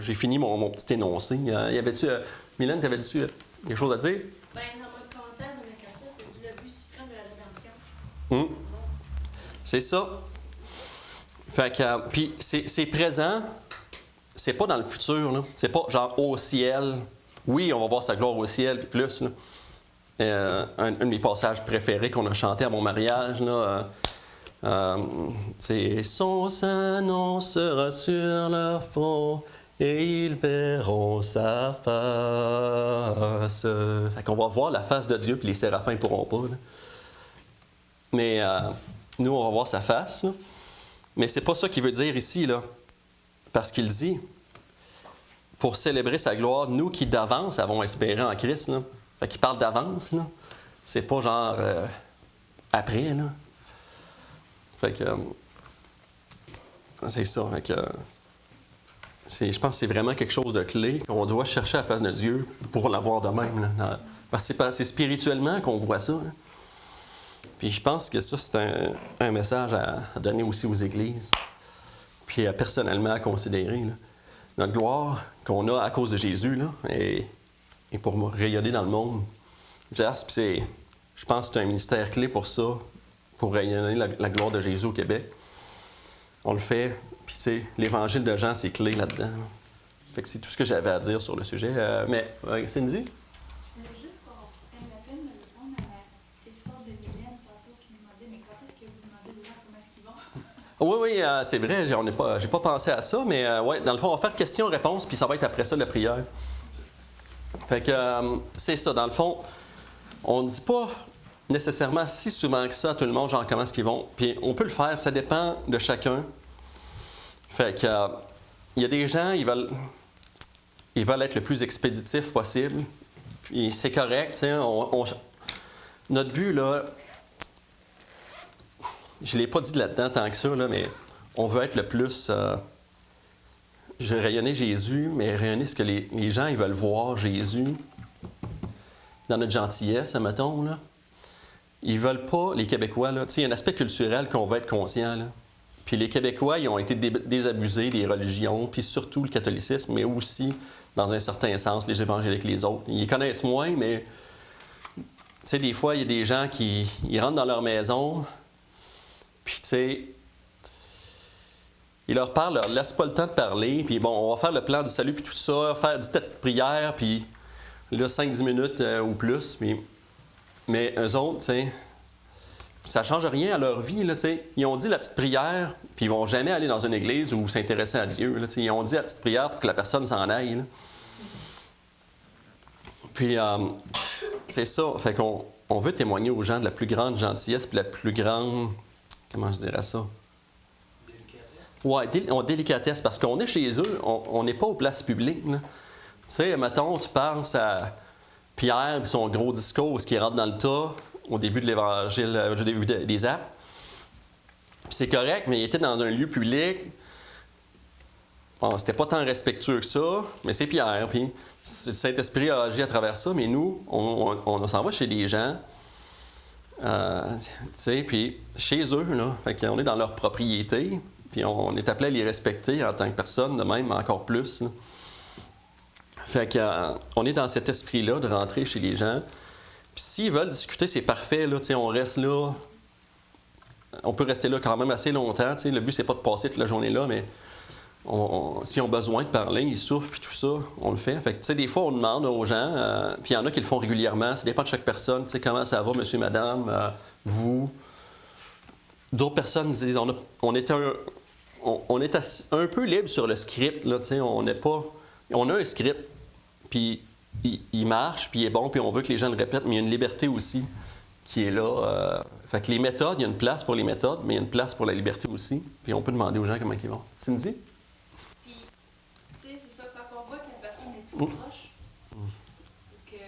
J'ai fini mon petit énoncé. Y avait-tu, Mylène, t'avais-tu quelque chose à dire? Bien, dans votre commentaire de Mercatus, c'est du le but suprême de la rédemption. C'est ça. Fait que, puis c'est présent, c'est pas dans le futur, là. C'est pas genre au ciel. Oui, on va voir sa gloire au ciel, puis plus. Là. Un de mes passages préférés qu'on a chanté à mon mariage, là, c'est « Son nom sera sur leur front et ils verront sa face. » Fait qu'on va voir la face de Dieu, puis les séraphins ne pourront pas. Là. Mais nous, on va voir sa face. Là. Mais c'est pas ça qu'il veut dire ici, là. Parce qu'il dit, pour célébrer sa gloire, nous qui d'avance avons espéré en Christ. Là. Fait qu'il parle d'avance, là. C'est pas genre après, là. Fait que c'est ça. Fait que, je pense que c'est vraiment quelque chose de clé qu'on doit chercher à la face de Dieu pour l'avoir de même. Là. Parce que c'est spirituellement qu'on voit ça. Là. Puis je pense que ça, c'est un message à donner aussi aux églises. Puis personnellement à considérer. Là. Notre gloire qu'on a à cause de Jésus là, et pour rayonner dans le monde. JASP, je pense que c'est un ministère clé pour ça, pour rayonner la gloire de Jésus au Québec. On le fait, puis tu sais, l'évangile de Jean, c'est clé là-dedans. Fait que c'est tout ce que j'avais à dire sur le sujet. Mais Cindy? Juste qu'on prenne la peine de répondre à la question de Mylène tantôt qui nous demandait, mais quand est-ce que vous demandez aux gens comment est-ce qu'ils vont? Oui, c'est vrai, j'ai pas pensé à ça, mais ouais, dans le fond, on va faire question-réponse, puis ça va être après ça la prière. Fait que c'est ça, dans le fond, on ne dit pas nécessairement si souvent que ça à tout le monde, genre comment est-ce qu'ils vont. Puis on peut le faire, ça dépend de chacun. Fait que il y a des gens, ils veulent être le plus expéditif possible. Puis c'est correct, tu sais. Notre but, là, je ne l'ai pas dit là-dedans tant que ça, là, mais on veut être le plus... je vais rayonner Jésus, mais rayonner ce que les gens ils veulent voir Jésus dans notre gentillesse, admettons, là. Ils veulent pas, les Québécois, là, tu sais, il y a un aspect culturel qu'on va être conscient, là. Puis les Québécois, ils ont été désabusés des religions, puis surtout le catholicisme, mais aussi, dans un certain sens, les évangéliques, les autres. Ils les connaissent moins, mais, tu sais, des fois, il y a des gens qui ils rentrent dans leur maison, puis, tu sais, ils leur parlent, leur laissent pas le temps de parler, puis bon, on va faire le plan du salut, puis tout ça, dis ta petite prière, puis là, 5-10 minutes ou plus, mais eux autres, tu sais, ça change rien à leur vie, là, tu sais. Ils ont dit la petite prière, puis ils vont jamais aller dans une église ou s'intéresser à Dieu, là, tu sais. Ils ont dit la petite prière pour que la personne s'en aille, là. Puis, c'est ça, fait qu'on veut témoigner aux gens de la plus grande gentillesse, puis la plus grande, comment je dirais ça? Oui, délicatesse, parce qu'on est chez eux, on n'est pas aux places publiques. Tu sais, mettons, tu penses à Pierre et son gros discours, ce qui rentre dans le tas au début de l'Évangile, au début des Actes. Puis c'est correct, mais il était dans un lieu public. Bon, c'était pas tant respectueux que ça, mais c'est Pierre. Puis le Saint-Esprit a agi à travers ça, mais nous, on s'en va chez des gens. Tu sais, puis chez eux, là, fait qu'on est dans leur propriété, puis on est appelé à les respecter en tant que personne, de même encore plus. Là. Fait qu'on est dans cet esprit-là de rentrer chez les gens. Puis s'ils veulent discuter, c'est parfait, là, tu sais, on reste là. On peut rester là quand même assez longtemps, tu sais. Le but, c'est pas de passer toute la journée là, mais s'ils ont besoin de parler, ils souffrent, puis tout ça, on le fait. Fait que, tu sais, des fois, on demande aux gens, puis il y en a qui le font régulièrement, ça dépend de chaque personne, tu sais, comment ça va, monsieur, madame, vous. D'autres personnes disent, on est un peu libre sur le script, là, tu sais, on a un script, puis il marche, puis il est bon, puis on veut que les gens le répètent, mais il y a une liberté aussi qui est là. Fait que les méthodes, il y a une place pour les méthodes, mais il y a une place pour la liberté aussi, puis on peut demander aux gens comment ils vont. Cindy? Puis, tu sais, c'est ça, quand on voit que la personne est trop proche, que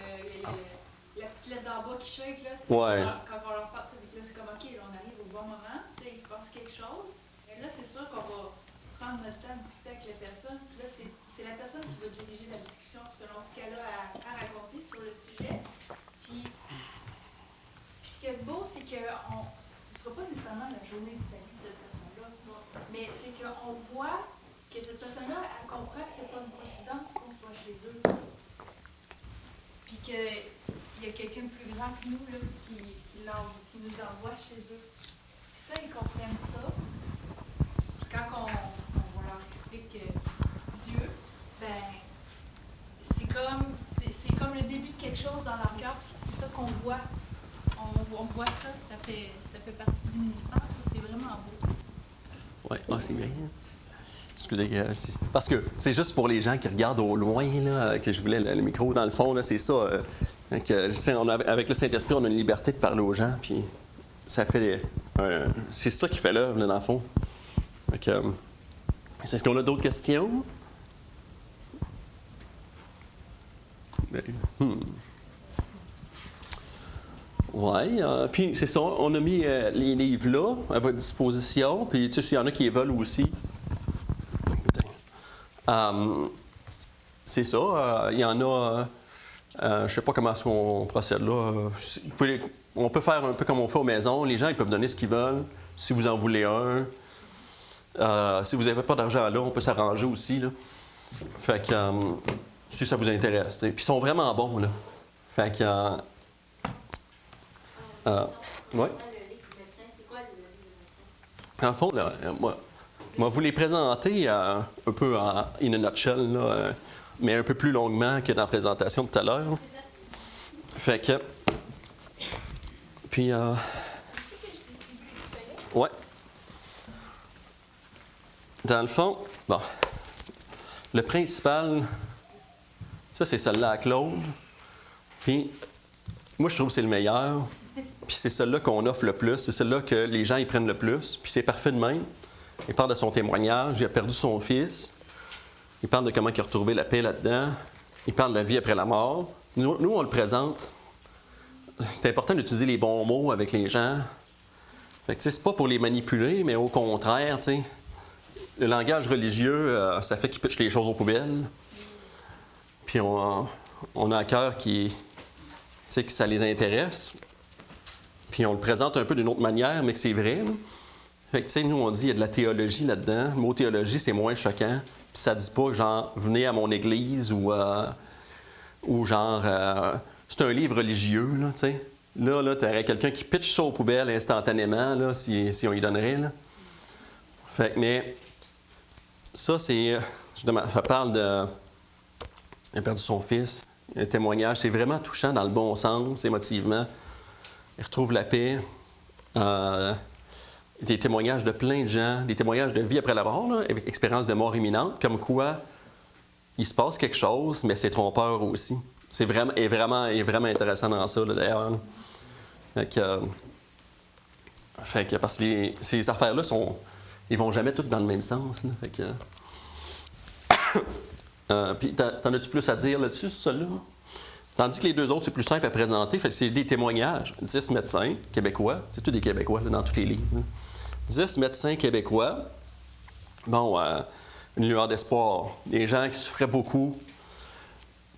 la petite lettre d'en bas qui shake, là, tu sais, Ouais. quand on leur parle, là, c'est comme, OK, là, on arrive au bon moment, tu sais, il se passe quelque chose, mais là, c'est sûr qu'on va prendre notre temps de discuter avec la personne, puis là, c'est la personne qui va diriger la discussion selon ce qu'elle a à raconter sur le sujet. Puis, ce qui est beau, c'est que ce ne sera pas nécessairement la journée de sa vie de cette personne-là, mais c'est qu'on voit que cette personne-là, elle comprend que c'est pas une coïncidence qu'on soit chez eux. Puis qu'il y a quelqu'un de plus grand que nous là, qui nous envoie chez eux. Puis ça, ils comprennent ça. Puis quand on leur explique que Dieu, ben, c'est comme le début de quelque chose dans leur cœur. C'est ça qu'on voit. On voit ça, ça fait partie du ministère. Ça, c'est vraiment beau. Oui, c'est bien. Excusez, parce que c'est juste pour les gens qui regardent au loin là, que je voulais le micro. Dans le fond, là, c'est ça. Avec le Saint-Esprit, on a une liberté de parler aux gens, puis ça fait... c'est ça qui fait l'œuvre, là, dans le fond. Est-ce qu'on a d'autres questions? Oui, puis c'est ça, on a mis les livres là, à votre disposition, puis tu sais, s'il y en a qui les veulent aussi. C'est ça, il y en a, je ne sais pas comment est-ce qu'on procède là. On peut faire un peu comme on fait aux maisons, les gens ils peuvent donner ce qu'ils veulent, si vous en voulez un. Si vous n'avez pas d'argent là, on peut s'arranger aussi, là. Fait que, si ça vous intéresse. Puis ils sont vraiment bons, là. Fait que... ouais. Le livre du médecin, c'est quoi le livre du médecin? En fond, là, moi, vous les présenter un peu in a nutshell, là, mais un peu plus longuement que dans la présentation de tout à l'heure. Fait que... Puis... ouais. Dans le fond, bon, le principal, ça, c'est celle-là à Claude. Puis, moi, je trouve que c'est le meilleur. Puis c'est celle-là qu'on offre le plus. C'est celle-là que les gens, ils prennent le plus. Puis c'est parfait de même. Il parle de son témoignage. Il a perdu son fils. Il parle de comment il a retrouvé la paix là-dedans. Il parle de la vie après la mort. Nous on le présente. C'est important d'utiliser les bons mots avec les gens. Fait que, c'est pas pour les manipuler, mais au contraire, tu sais. Le langage religieux, ça fait qu'ils pitchent les choses aux poubelles. Puis on a à cœur que ça les intéresse. Puis on le présente un peu d'une autre manière, mais que c'est vrai. Là. Fait que, nous, on dit qu'il y a de la théologie là-dedans. Le mot théologie, c'est moins choquant. Puis ça dit pas, genre, venez à mon église ou genre, c'est un livre religieux, là, tu sais. Là, tu aurais quelqu'un qui pitche ça aux poubelles instantanément, là, si on y donnerait, là. Fait que, mais... Ça, c'est... Ça parle de... Il a perdu son fils. Un témoignage. C'est vraiment touchant dans le bon sens, émotivement. Il retrouve la paix. Des témoignages de plein de gens. Des témoignages de vie après la mort, là, avec expérience de mort imminente. Comme quoi, il se passe quelque chose, mais c'est trompeur aussi. C'est vraiment intéressant dans ça, là, d'ailleurs. Fait que parce que ces affaires-là ils vont jamais toutes dans le même sens. Là. Fait que, puis, t'en as-tu plus à dire là-dessus, sur celle-là? Tandis que les deux autres, c'est plus simple à présenter. Fait que c'est des témoignages. 10 médecins québécois. C'est tous des Québécois là, dans tous les livres. Là. 10 médecins québécois. Bon, une lueur d'espoir. Des gens qui souffraient beaucoup.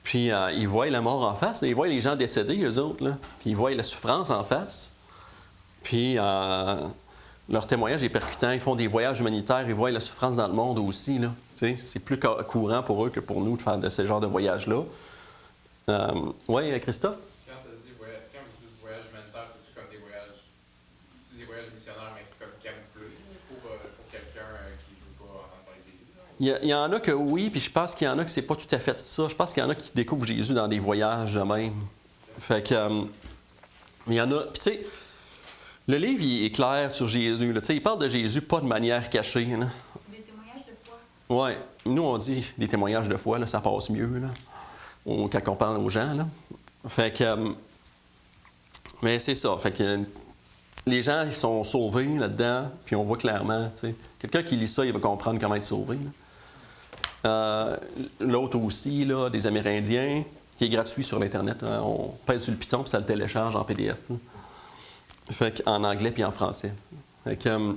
Puis, ils voient la mort en face. Ils voient les gens décédés, eux autres. Là. Puis, ils voient la souffrance en face. Puis leur témoignage est percutant. Ils font des voyages humanitaires, ils voient la souffrance dans le monde aussi. Là. C'est plus courant pour eux que pour nous de faire de ce genre de voyages-là. Oui, Christophe? Quand vous dites voyage humanitaire, c'est-tu comme des voyages, c'est des voyages missionnaires, mais comme camouflés pour quelqu'un qui ne veut pas entendre parler de Jésus? Il y en a que oui, puis je pense qu'il y en a que c'est pas tout à fait ça. Je pense qu'il y en a qui découvrent Jésus dans des voyages même. Fait que, il y en a. Puis tu sais, le livre il est clair sur Jésus. Là. Il parle de Jésus pas de manière cachée. Là. Des témoignages de foi. Oui. Nous, on dit des témoignages de foi, là, ça passe mieux là, quand on parle aux gens. Là. Fait que. Mais c'est ça. Fait que les gens, ils sont sauvés là-dedans, puis on voit clairement. T'sais, quelqu'un qui lit ça, il va comprendre comment être sauvé. L'autre aussi, là, des Amérindiens, qui est gratuit sur l'Internet. Hein, on pèse sur le piton, puis ça le télécharge en PDF. Là. Fait qu'en anglais puis en français. Fait que,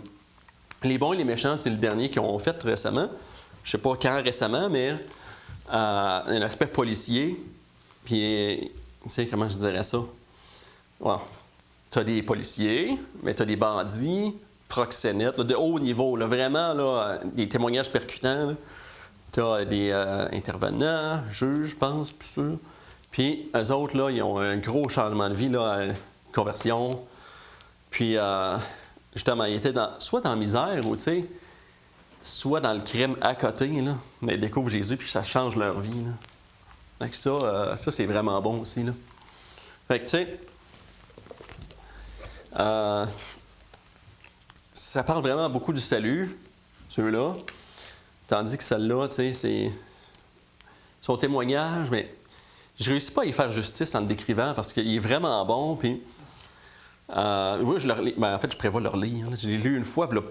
les bons et les méchants, c'est le dernier qu'ils ont fait récemment. Je sais pas quand récemment, mais un aspect policier. Puis, tu sais, comment je dirais ça? Ouais. Tu as des policiers, mais tu as des bandits, proxénètes, là, de haut niveau. Là, vraiment, là, des témoignages percutants. Tu as des intervenants, juges, je pense, plus sûr. Puis, eux autres, là, ils ont un gros changement de vie, là, conversion. Puis, justement, ils étaient soit dans la misère, ou, tu sais, soit dans le crime à côté, là, mais ils découvrent Jésus, puis ça change leur vie. Là. Fait que ça, c'est vraiment bon aussi. Là. Fait que, tu sais, ça parle vraiment beaucoup du salut, ceux-là. Tandis que celle-là, tu sais, c'est son témoignage, mais je ne réussis pas à y faire justice en le décrivant parce qu'il est vraiment bon, puis... oui, en fait, je prévois le relire. Je l'ai lu une fois, il y a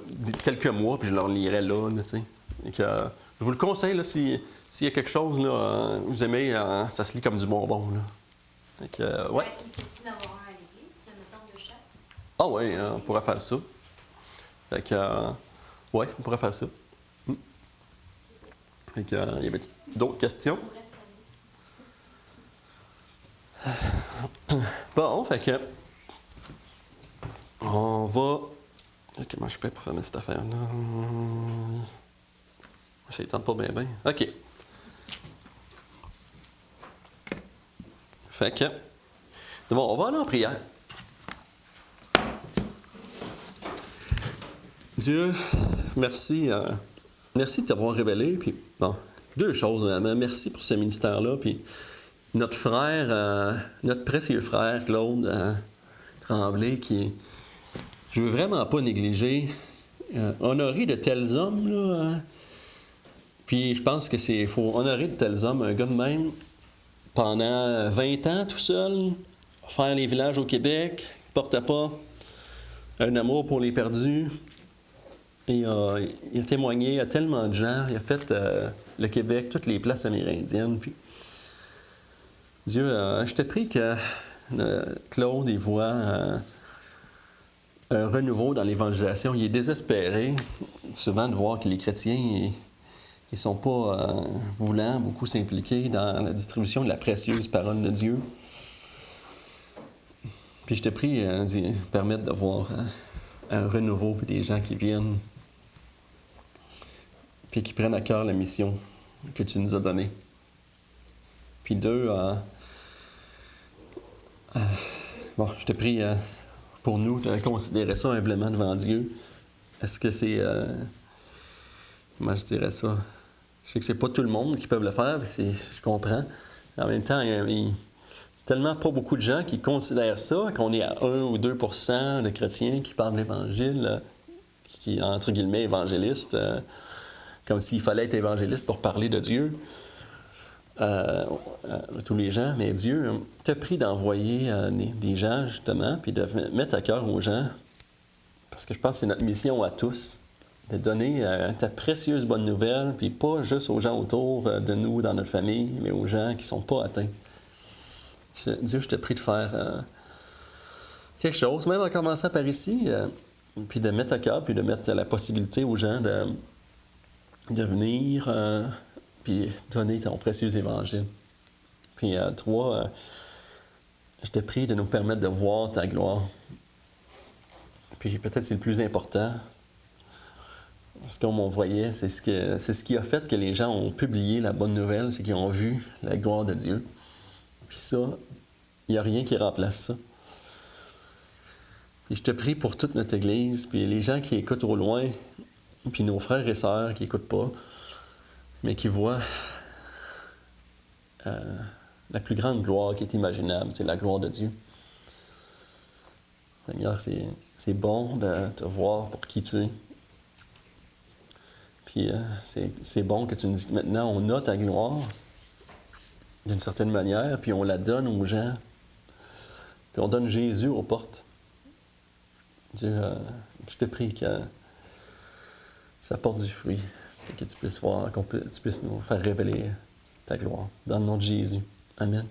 quelques mois, puis je le relirai là. Tu sais. Je vous le conseille, là, s'il y a quelque chose, là, vous aimez, ça se lit comme du bonbon. Là. Ouais. Peux-tu en avoir un à l'église? Ça me tente de chaque. Ah oui, on pourrait faire ça. Fait que, ouais, on pourrait faire ça. Fait que, il y avait d'autres questions? Bon, fait que... On va... Comment je fais pour fermer cette affaire-là? Ça ne tente pas bien. OK. Fait que... C'est bon, on va aller en prière. Dieu, merci. Merci de t'avoir révélé. Puis, bon, deux choses, vraiment. Merci pour ce ministère-là. Puis, notre frère, notre précieux frère, Claude Tremblay, qui... Je veux vraiment pas négliger, honorer de tels hommes, là. Hein. Puis je pense que c'est faut honorer de tels hommes. Un gars de même, pendant 20 ans tout seul, faire les villages au Québec, il portait pas un amour pour les perdus. Et, il a témoigné à tellement de gens. Il a fait le Québec, toutes les places amérindiennes. Puis, Dieu, je te prie que Claude, il voit... un renouveau dans l'évangélisation. Il est désespéré, souvent, de voir que les chrétiens, ils ne sont pas voulants beaucoup s'impliquer dans la distribution de la précieuse parole de Dieu. Puis je te prie d'y permettre de voir un renouveau, puis des gens qui viennent, puis qui prennent à cœur la mission que tu nous as donnée. Puis deux, bon, je te prie... pour nous, de considérer ça humblement devant Dieu. Est-ce que c'est... comment je dirais ça? Je sais que c'est pas tout le monde qui peut le faire, je comprends. En même temps, il y a tellement pas beaucoup de gens qui considèrent ça, qu'on est à 1 ou 2 % de chrétiens qui parlent de l'Évangile, qui, entre guillemets, évangélistes, comme s'il fallait être évangéliste pour parler de Dieu. Tous les gens, mais Dieu t'a pris d'envoyer des gens, justement, puis de mettre à cœur aux gens, parce que je pense que c'est notre mission à tous, de donner ta précieuse bonne nouvelle, puis pas juste aux gens autour de nous, dans notre famille, mais aux gens qui ne sont pas atteints. Dieu, je te prie de faire quelque chose, même en commençant par ici, puis de mettre à cœur, puis de mettre la possibilité aux gens de venir... puis donner ton précieux évangile. Puis trois, je te prie de nous permettre de voir ta gloire. Puis peut-être c'est le plus important. Parce que comme on voyait, c'est ce qui a fait que les gens ont publié la bonne nouvelle, c'est qu'ils ont vu la gloire de Dieu. Puis ça, il n'y a rien qui remplace ça. Puis je te prie pour toute notre Église, puis les gens qui écoutent au loin, puis nos frères et sœurs qui n'écoutent pas, mais qui voient la plus grande gloire qui est imaginable, c'est la gloire de Dieu. Seigneur, c'est bon de te voir pour qui tu es. Puis c'est bon que tu nous dis que maintenant on a ta gloire d'une certaine manière, puis on la donne aux gens. Puis on donne Jésus aux portes. Dieu, je te prie que ça porte du fruit, et que tu puisses voir, tu puisses nous faire révéler ta gloire. Dans le nom de Jésus. Amen.